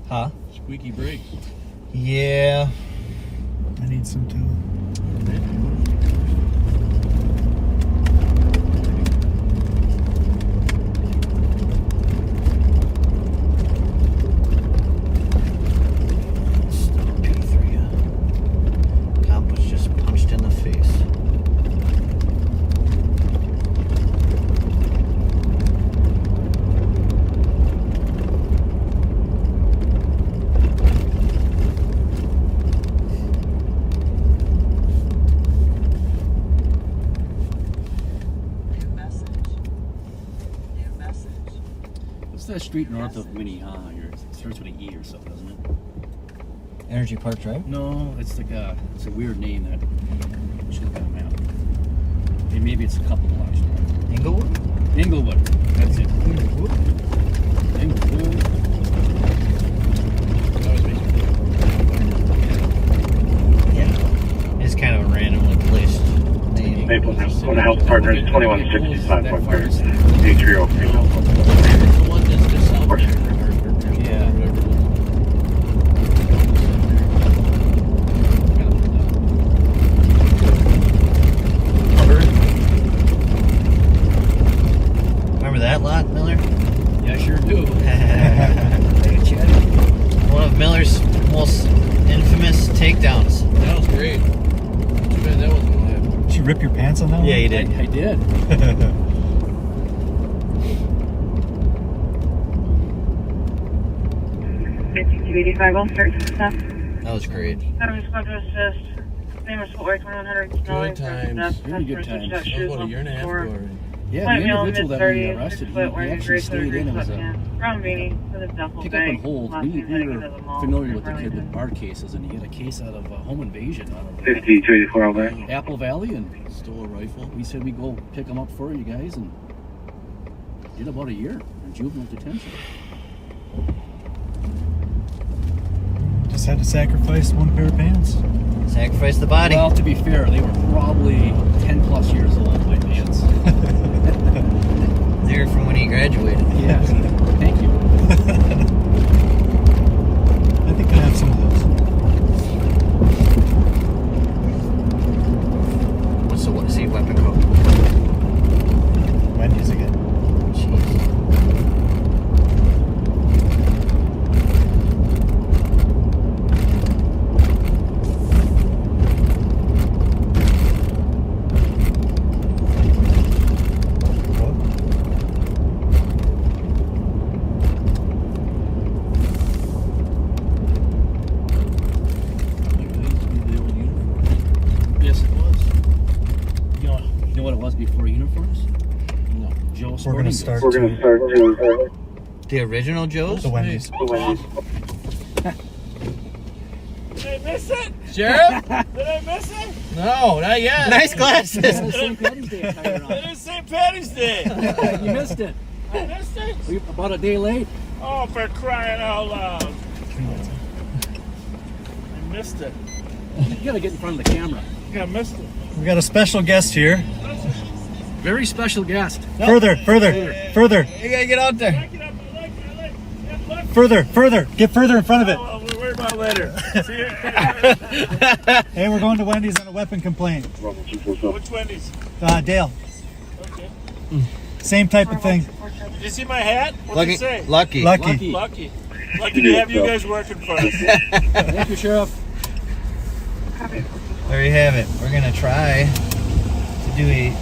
Huh? Squeaky brakes. Yeah. I need some too. P3. Comp was just punched in the face. New message. New message. What's that street north of Minnehaha here? It starts with an E or something, doesn't it? Energy Park Drive? No, it's like it's a weird name that should look at a map. Hey, maybe it's a couple blocks north. Inglewood? Inglewood. That's it. Inglewood. That was me. Yeah. It's kind of a randomly placed name. Mapleton Health Partners 2165.3. Atrio. It's the one that's just south there. Yeah. Remember that lot, Miller? Yeah, I sure do. One of Miller's most infamous takedowns. That was great. Too bad that wasn't live. Did you rip your pants on that one? Yeah, he did. I did. 5285, I'll start some stuff. That was great. I'm just going to assist. Name is Footwear 2100. Good times. Really good times. That was about a year and a half ago already. Yeah, the individual that we arrested, he actually stayed in. It was a pick up and hold. We were familiar with the kid with bar cases, and he had a case out of home invasion out of 5284 over there. Apple Valley, and Stole a rifle. we said we'd go pick him up for you guys, and did about a year in juvenile detention. Just had to sacrifice one pair of pants. Sacrifice the body. Well, to be fair, they were probably 10 plus years old, my pants. They're from when he graduated. Yeah, thank you. I think I have some of those. What's the weapon code? Wendy's again. Jeez. Yes, it was. You know what it was before uniforms? No. Joe We're gonna Sporting start. Goods. The original Joe's? The Wendy's. Sheriff? Did I miss it? No, not yet. Nice glasses. It's St. Patty's Day attire on. It is St. Patty's Day. You missed it. I missed it? Were you about a day late? Oh, for crying out loud. I missed it. You gotta get in front of the camera. I missed it. We got a special guest here. Very special guest. Further. You gotta get out there. Further. Get further in front of it. Oh, we'll worry about it later. See you. Hey, we're going to Wendy's on a weapon complaint. Which Wendy's? Dale. Okay. Same type of thing. Did you see my hat? What did it say? Lucky. Lucky. Lucky. Lucky to have you guys working for us. Thank you, Sheriff. There you have it. We're gonna try to do a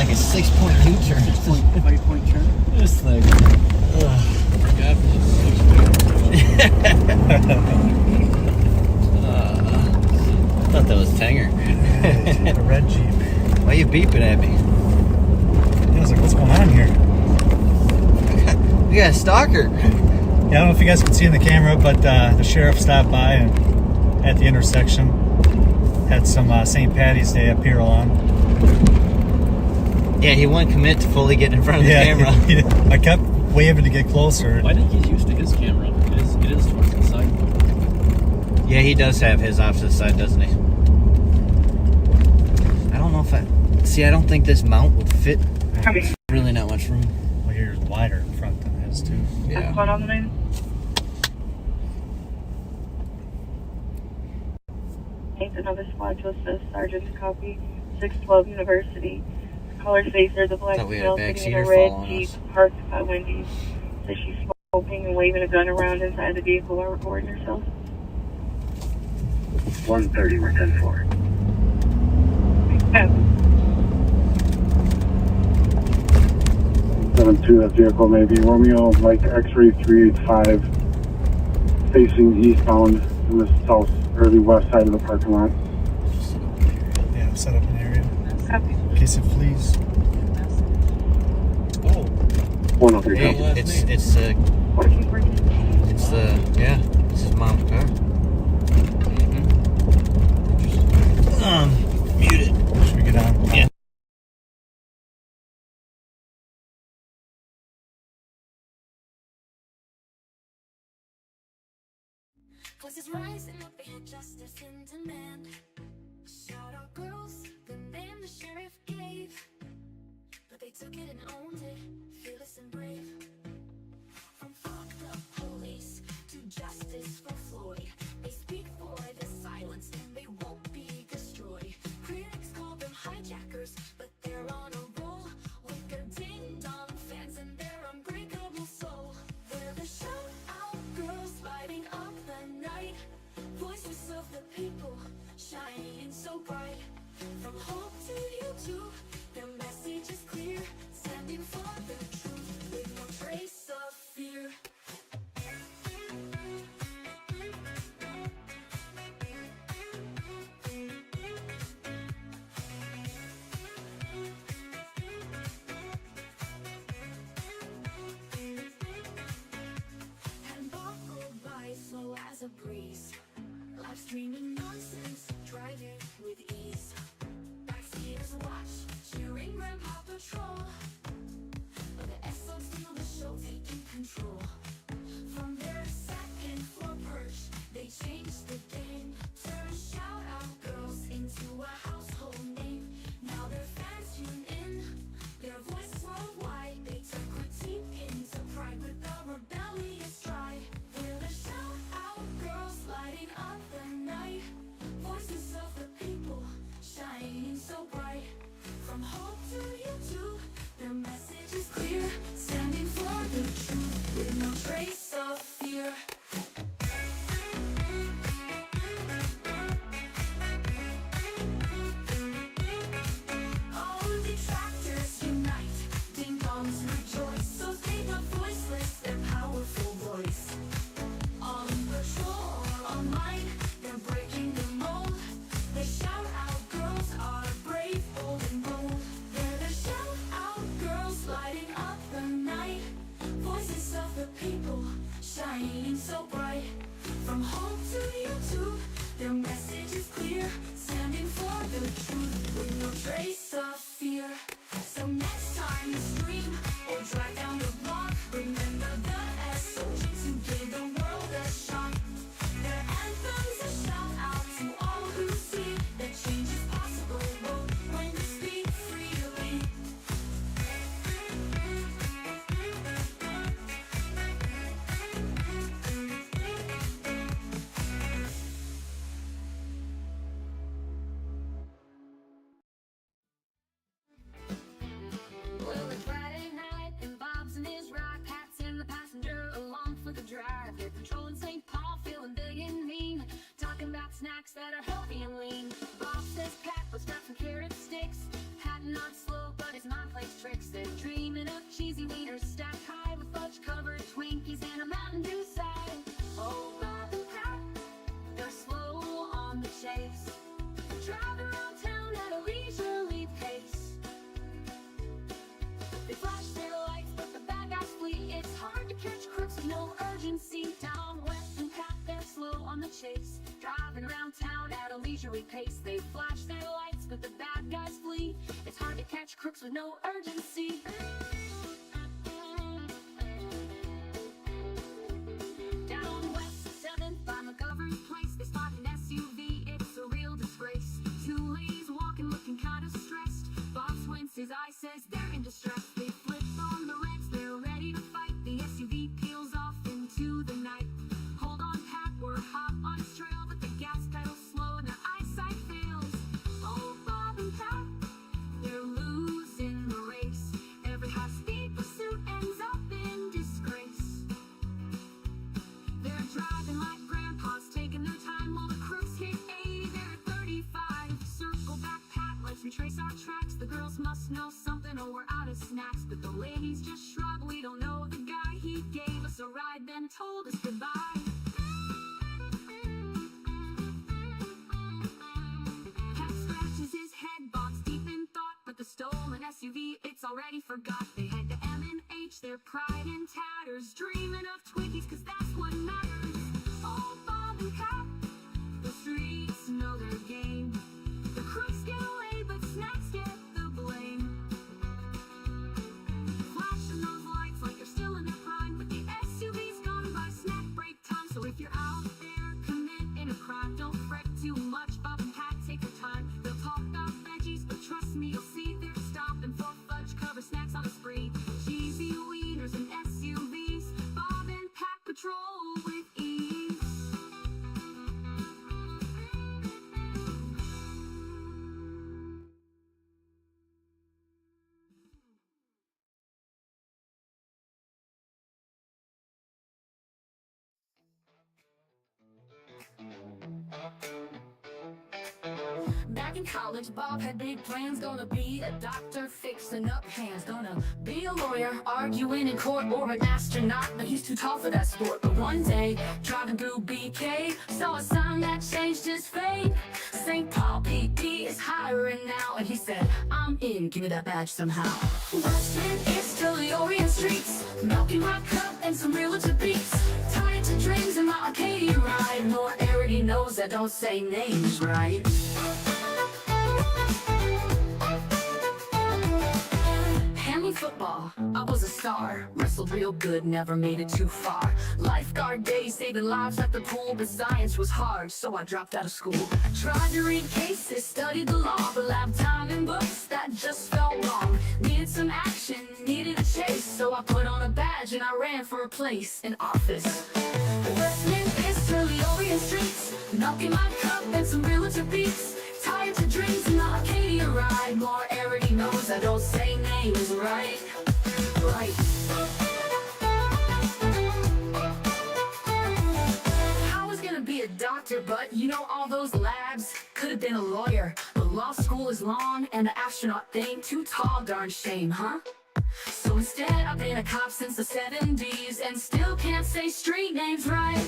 6-point U-turn. 5-point turn. This thing. God, I thought that was Tanger. The red Jeep. Why you beeping at me? I was like, what's going on here? We got a stalker. Yeah, I don't know if you guys can see in the camera, but the sheriff stopped by and at the intersection had some St. Patty's Day apparel on. Yeah, he wouldn't commit to fully getting in front of the camera. I kept waving to get closer. I think he's used to his camera. It is towards the side. Yeah, he does have his off to the side, doesn't he? I don't know if I don't think this mount would fit. Really not much room. Well, yours wider in front than his too. Yeah. What's on the main? Ain't another squad to assist. Sergeant to copy. 612 University. Caller states there's a black Thought we had a female sitting in backseater a red following Jeep us. parked by Wendy's. Says she's smoking and waving a gun around inside the vehicle while recording herself. 130, we're 10-4. Yeah. 7-2, that vehicle may be Romeo Mike X-ray 385, facing eastbound in the south, early west side of the parking lot. Yeah, set up an area Copy. in case it flees. Oh, 103, Hey, copy. it's 1414. it's yeah. This is mom's car. Muted. Should we get on? Yeah. Voices rising up, they had justice in demand. Shout out girls, the name the sheriff gave. But they took it and owned it, fearless and brave. From fucked up police to justice for Floyd, they speak for the silence and they won't be destroyed. Critics call them hijackers, but they're on a roll. With their ding-dong fans and their unbreakable soul. They're the shout-out girls lighting up the night. Voices of the people, shining so bright. From hope to YouTube, their message is clear. Standing for the truth with no trace of fear. And buckled by slow as a breeze. Live streaming nonsense, driving with ease. Backseaters watch, cheering Grandpa Patrol. But the SOG steal the show, taking control. From their second floor perch, they changed the game. Turn shout-out girls into a household name. Now their fans tune in, their voices worldwide. They turn critique into pride with a rebellious stride. We're the shout-out girls lighting up the night. Voices of the people, shining so bright. From hope to YouTube, their message is clear. Standing for the truth with no trace of fear. All detractors unite, ding-dongs rejoice. So they not voiceless, their powerful voice. On patrol or online, they're breaking the mold. The shout-out girls are brave, bold, and bold. They're the shout-out girls lighting up the night. Voices of the people, shining so bright. From home to YouTube, their message is clear. Standing for the truth with no trace of fear. So next time you stream or drive down the block, remember the SOG to give the world a shot. Their anthem's a shout out to all who see that change is possible. Vote when you speak freely. Well, it's Friday night and Bob's in his ride. Pat's in the passenger along for the drive. They're patrolling St. Paul, feeling big and mean. Talking about snacks that are healthy and lean. Bob says Pat was strapped some carrot sticks. Pat not slow, but his mind plays tricks. They're dreaming of cheesy wieners stacked high with fudge-covered Twinkies and a Mountain Dew side. Oh, Bob and Pat, they're slow on the chase. Drive around town at a leisurely pace. They flash their lights, but the bad guys flee. It's hard to catch crooks with no urgency. Down west and Pat, they're slow on the chase. Driving around town at a leisurely pace. They flash their lights, but the bad guys flee. It's hard to catch crooks with no urgency. Down west, 7th by McGovern's place, they spot an SUV. It's a real disgrace. Two ladies walking, looking kind of stressed. Bob squints his eye, says they're in distress. They flip on the reds, they're ready to fight. The SUV peels off into the night. Hold on, Pat, we're hot on his trail, but the gas pedal's slow and their eyes lot of snacks, but the ladies just shrug. We don't know the guy. He gave us a ride, then told us goodbye. Cat scratches his head, bobs deep in thought, but the stolen SUV, it's already forgot. They head to M&H, their pride in tatters, dreaming of Twinkies, cause that's what matters. Oh, Bob and Cat, the streets know their game. The crooks get away, but snacks get the blame. Flashing those lights like they're still in their prime, but the SUV's gone by snack break time. So if you're out there committing a crime, don't fret too much. Bob and Cat take your time. They'll talk about veggies, but trust me, you'll see they're stopping for fudge cover snacks on a spree. Cheesy wieners and SUVs, Bob and Pat patrol with ease. Back in college, Bob had big plans. Gonna be a doctor, fixing up hands. Gonna be a lawyer, arguing in court, or an astronaut. But he's too tall for that sport. But one day, driving through BK, saw a sign that changed his fate. St. Paul PD is hiring now, and he said, I'm in, give me that badge somehow. Western is still the Orient streets, milking my cup and some realtor beats. Tied to dreams in my Arcadia ride. More already knows I don't say names right. Handling football, I was a star. Wrestled real good, never made it too far. Lifeguard days, saving lives at the pool, but science was hard, so I dropped out of school. Tried to read cases, studied the law, but lab time and books, that just felt wrong. Needed some action, needed a chase, so I put on a badge and I ran for a place in office. Westminster, the Orient streets, milking my cup and some realtor beats. Tied to dreams in the Arcadia ride. More already knows I don't say names right. I was gonna be a doctor, but you know all those labs. Could have been a lawyer, but law school is long, and the astronaut thing too tall, darn shame, huh? So instead, I've been a cop since the 70s, and still can't say street names right.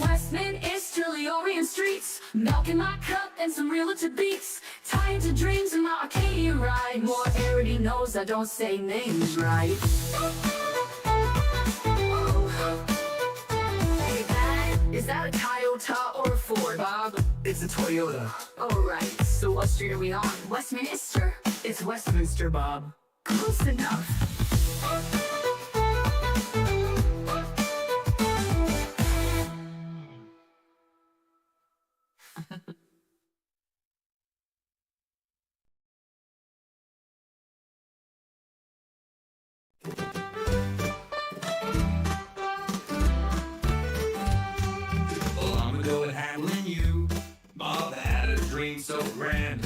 Westminster, the Orient streets, milking my cup and some realtor beats. Tied to dreams in my Arcadia ride. More already knows I don't say names right. Hey, Dad, is that a Toyota or a Ford, Bob? It's a Toyota. Alright, so what street are we on? Westminster? It's Westminster, Bob. Close enough. Well, I'm good at handling you. Bob had a dream so grand.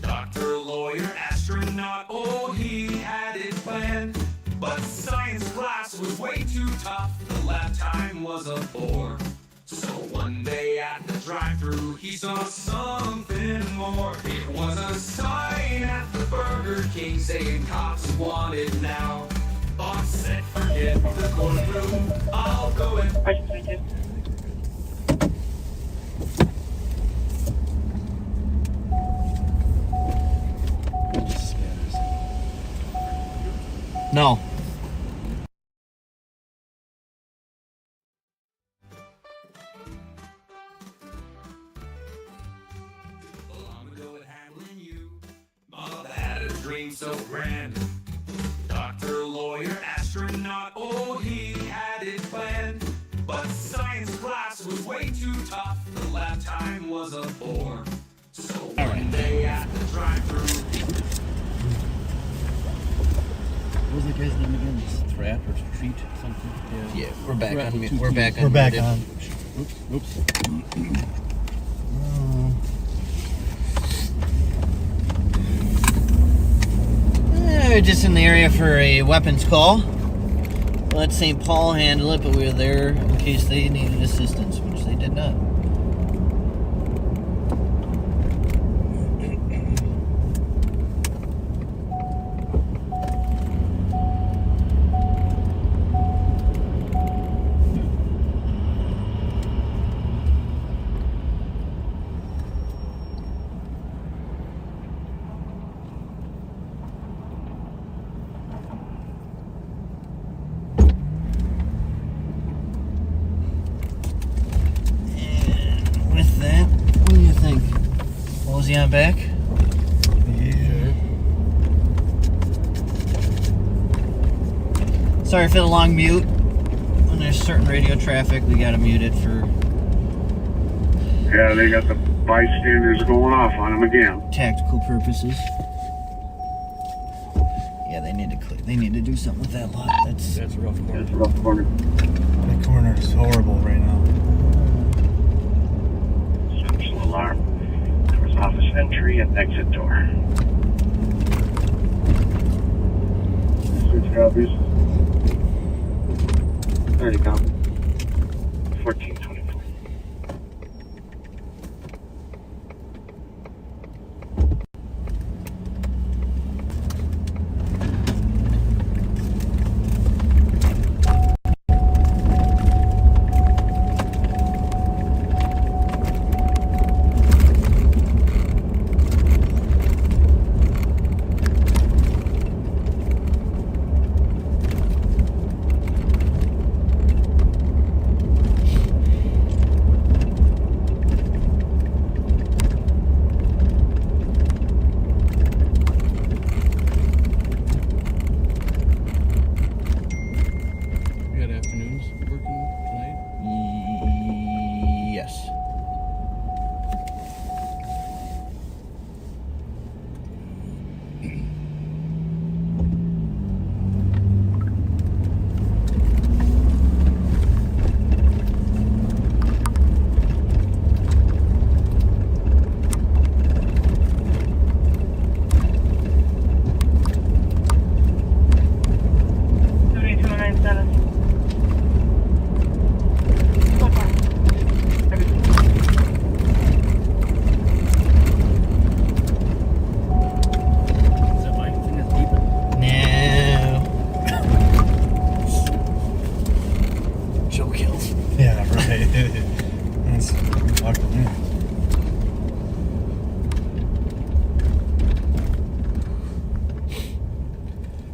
Doctor, lawyer, astronaut, oh, he had it planned. But science class was way too tough. The lab time was a bore. So one day at the drive-thru, he saw something more. It was a sign at the Burger King saying cops wanted now. Boss said, forget the courtroom, I'll go and... No. Well, I'm good at handling you. Bob had a dream so grand. Doctor, lawyer, astronaut, oh, he had it planned. But science class was way too tough. The lab time was a bore. So one day at the drive-thru. What was the guy's name again? Threat or treat something? Yeah, we're back Threat on. with two We're T's. back on. We're back muted. on. Oops. We're just in the area for a weapons call. Let St. Paul handle it, but we were there in case they needed assistance, which they did not. Ramsey on back. Yeah. Sorry for the long mute. When there's certain radio traffic, we gotta mute it for Yeah, they got the bystanders going off on them again. tactical purposes. Yeah, they need to clear. They need to do something with that lot. That's That's a rough corner. That's a rough corner. That corner is horrible right now. Social alarm. There was office entry and exit door. 6 copies. 30 copy. 1424. You had afternoons working tonight? yes. Is that my thing that's beeping? No. Joe kills. Yeah, right. That's fucking man.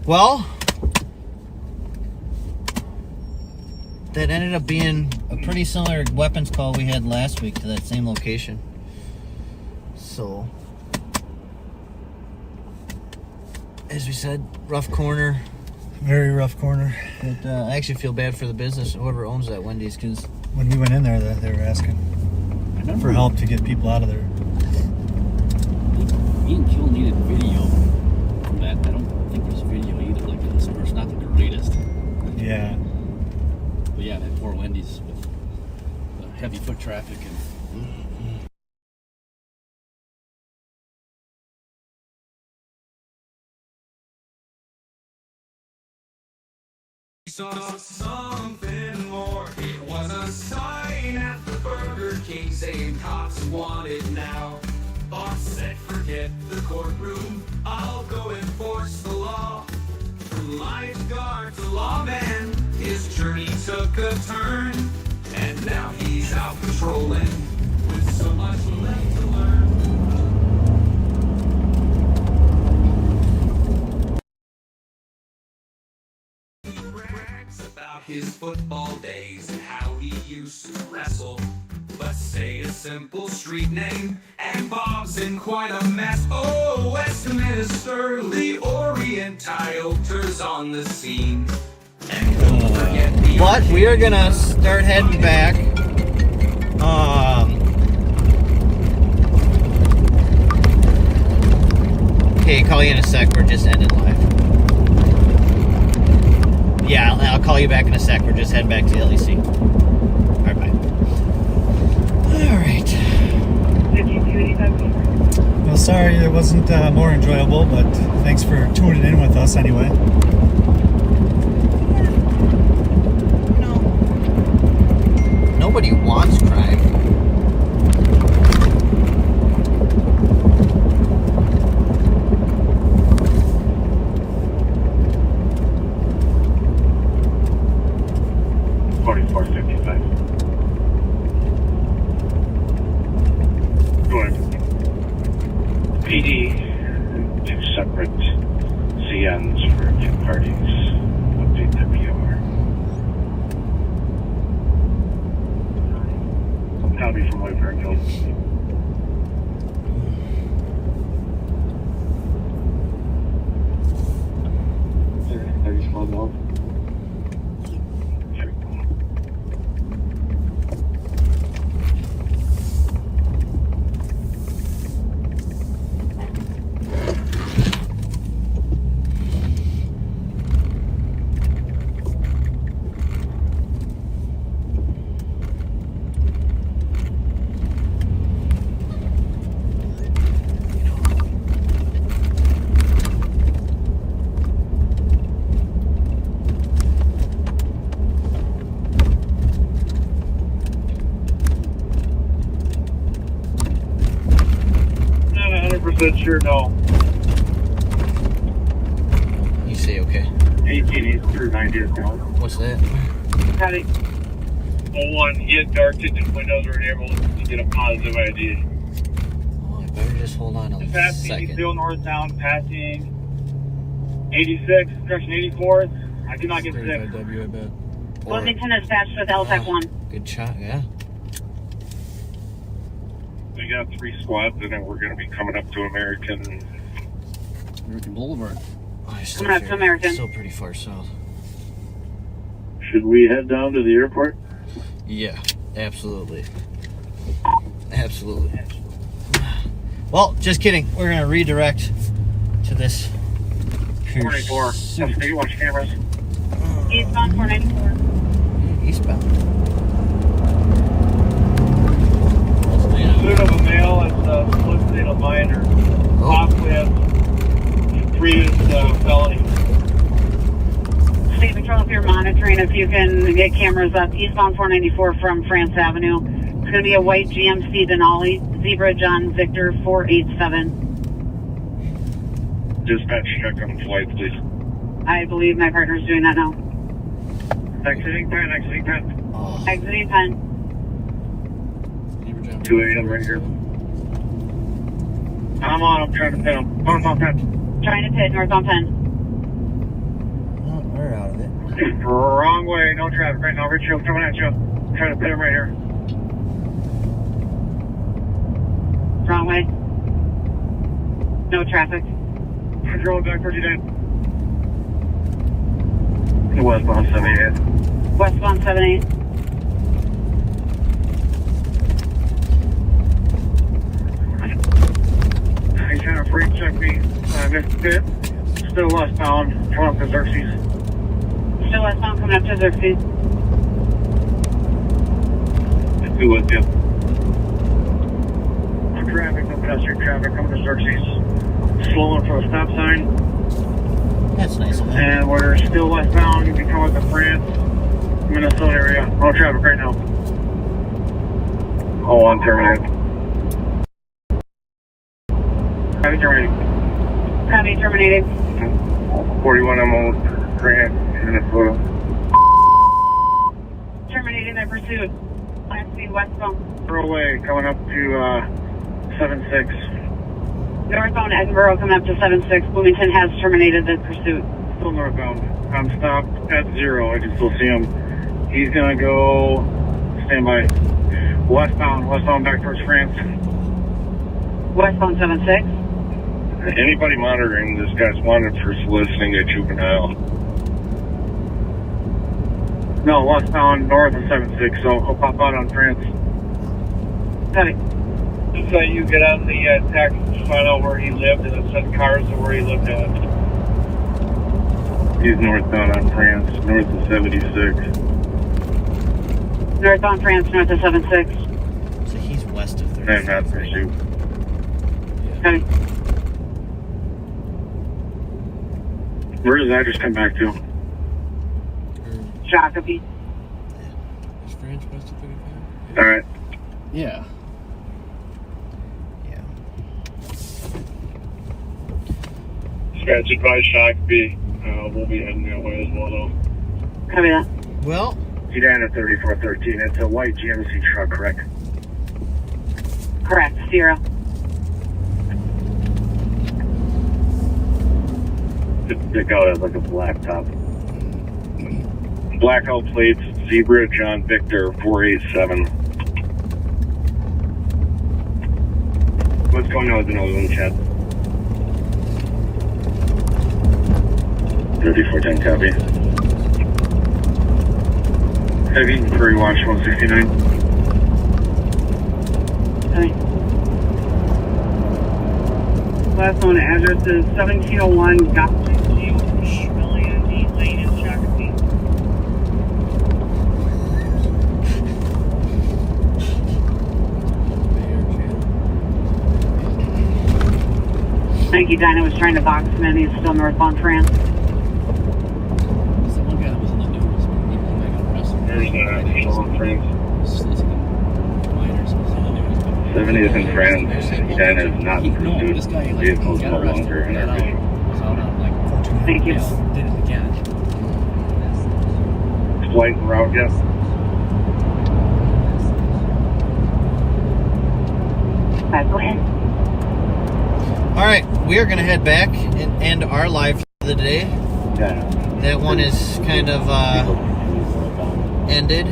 Well, that ended up being a pretty similar weapons call we had last week to that same location. So, as we said, rough corner. Very rough corner. But I actually feel bad for the business, whoever owns that Wendy's, because When we went in there, they were asking I remember for help to get people out of there. Me and Kill needed video from that. I don't think there's video either. Like, it's not the greatest. Yeah. But yeah, that poor Wendy's with the heavy foot traffic and. Saw something more. It was a sign at the Burger King saying cops wanted now. Boss said, forget the courtroom. I'll go enforce the law. From lifeguard to lawman, his journey took a turn. And now he's out patrolling with so much left to learn. About his football days and how he used to wrestle. But say a simple street name and Bob's in quite a mess. Oh, Westminster, the Orient tilter's on the scene. And don't forget the but we are gonna start heading back. Okay, call you in a sec. We're just ending live. Yeah, I'll call you back in a sec. We're just heading back to LEC. All right, bye. All right. Well, sorry it wasn't more enjoyable, but thanks for tuning in with us anyway. You know, nobody wants crime. PD, two separate CNs for two parties. Update the PR. Copy from White Burrill. no. Sure, no. You say okay. 18 East through 90 is down. What's that? Got it. 01, he had dark tinted windows or able to get a positive ID. Oh, I better just hold on a Passing, second. still northbound, passing 86, correction 84th. I did not get 6. W, I bet. Wilmington is patched with LTEC 1. Good shot, yeah. We got 3 squads, and then we're going to be coming up to American Boulevard. Oh, Coming up to American. Still pretty far south. Should we head down to the airport? Yeah, absolutely. Absolutely. Well, just kidding. We're going to redirect to this 44. pursuit. Yes, you watch cameras. Eastbound 494. Eastbound. Pursuit of a male at split state of minor. Off with previous felony. State Patrol, if you're monitoring, if you can get cameras up eastbound 494 from France Avenue. It's going to be a white GMC Denali, Zebra John Victor 487. Dispatch check on the flight, please. I believe my partner's doing that now. Exiting pen, exiting pen. Oh, Exiting pen. 2 a.m. right here. I'm on, I'm trying to pin him. Northbound pen. Trying to pit northbound pen. well, we're out of it. Wrong way, no traffic right now. Rich Hill coming at you. Trying to pin him right here. Wrong way. No traffic. Control back towards you, Dan. Westbound 78. Westbound 78. He's trying to free check me. Missed it. Still westbound. Come up to Xerxes. Still westbound coming up to Xerxes. Let's do with you. Traffic, no pedestrian traffic coming to Xerxes. Slowing for a stop sign. That's nice of him. And we're still westbound. You can come up to France, Minnesota area. No traffic right now. Oh, on terminated. Copy terminated. Copy terminated. 41 MO Grant, Minnesota. Terminating their pursuit. Last speed westbound. Away coming up to 76. Northbound Edinburgh coming up to 76. Bloomington has terminated the pursuit. Still northbound. I'm stopped at 0. I can still see him. He's gonna go stand by. Westbound back towards France. Westbound 76. Anybody monitoring this guy's wanted for soliciting a juvenile. No, westbound north of 76, so he'll pop out on France. Copy. So you get on the text, find out where he lived, and then send cars to where he lived at. He's northbound on France, north of 76. Northbound France, north of 76. So he's west of 30. And that's pursuit. Copy. Where does that just come back to? Shakopee. Is France west of 35? Alright. Yeah. Yeah. Scratch advice, Shakopee. We'll be heading that way as well, though. Copy that. Well, Sedan at 3413. It's a white GMC truck, correct? Correct. 0. Stick out as like a black top. Blackout plates, Zebra John Victor 487. What's going on with the nose in the chat? 3410 copy. Heavy, Prairie Watch 169. Okay. Last one address is 1701 Gotham Lane in Shakopee. Thank you, Dinah was trying to box him in. He's still northbound France. There's the one guy that was in the news. People think I got arrested. There's still in France. Soliciting minors was in the news. 70th in France. Dinah is not No, pursued. this guy like Vehicles got no arrested. longer in Got our out. vision. Was out on like 14. Thank you. Did it again. Flight route, yes. Go ahead. All right, we are going to head back and end our live for the day. That one is kind of ended.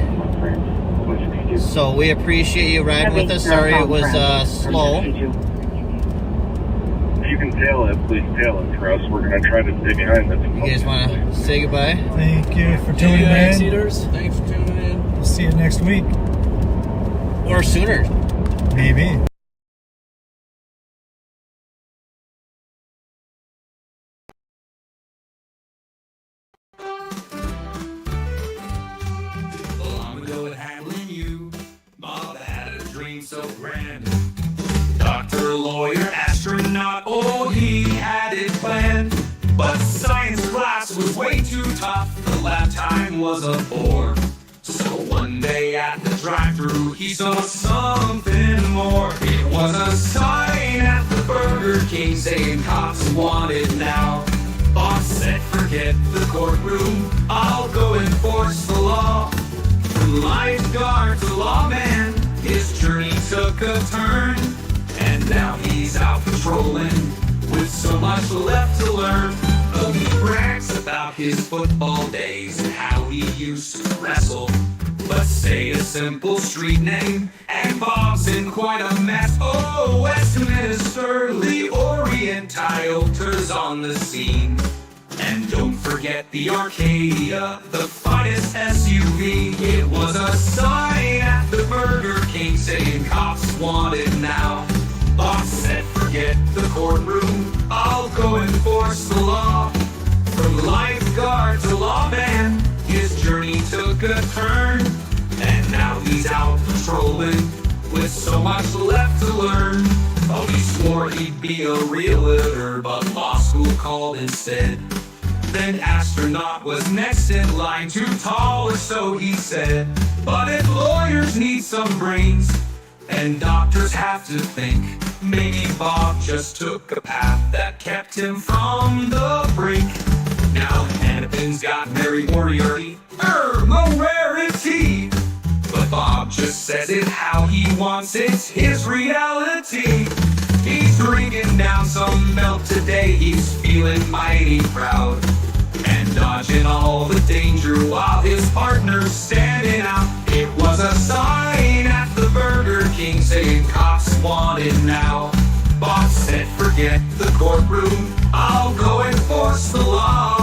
So we appreciate you riding with us. Sorry it was slow. If you can tail it, please tail it for us. We're going to try to stay behind it. You guys want to say goodbye? Thank you for tuning in. Cedars. Thanks for tuning in. We'll see you next week. Or sooner. Maybe. Long ago at handling you, Bob had a dream so grand. Doctor, lawyer, astronaut, oh, he had it planned. But science class was way too tough, the lab time was a bore. So one day at the drive-thru, he saw something more. It was a sign at the Burger King saying cops wanted now. Boss said, forget the courtroom, I'll go enforce the law. From lifeguard to lawman, his journey took a turn. And now he's out patrolling, with so much left to learn. Oh, he brags about his football days and how he used to wrestle. But say a simple street name, and Bob's in quite a mess. Oh, Westminster, the Orient Tilter's on the scene. And don't forget the Arcadia, the finest SUV. It was a sign at the Burger King saying cops wanted now. Boss said, forget the courtroom, I'll go enforce the law. From lifeguard to lawman, his journey took a turn. And now he's out patrolling, with so much left to learn. Oh, he swore he'd be a realtor, but law school called instead. Then astronaut was next in line, too tall or so he said. But if lawyers need some brains, and doctors have to think, maybe Bob just took a path that kept him from the brink. Now Hennepin's got Mary Moriarty, no rarity. But Bob just says it how he wants it, his reality. He's drinking down some milk today, he's feeling mighty proud. And dodging all the danger while his partner's standing out. It was a sign at the Burger King saying cops wanted now. Boss said, forget the courtroom, I'll go enforce the law.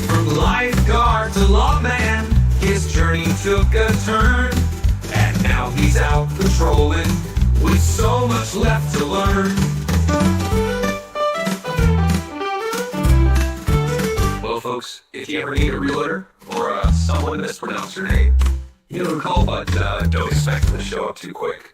From lifeguard to lawman, his journey took a turn. And now he's out patrolling, with so much left to learn. Well, folks, if you ever need a realtor or someone mispronounced your name, you know who to call, but don't expect them to show up too quick.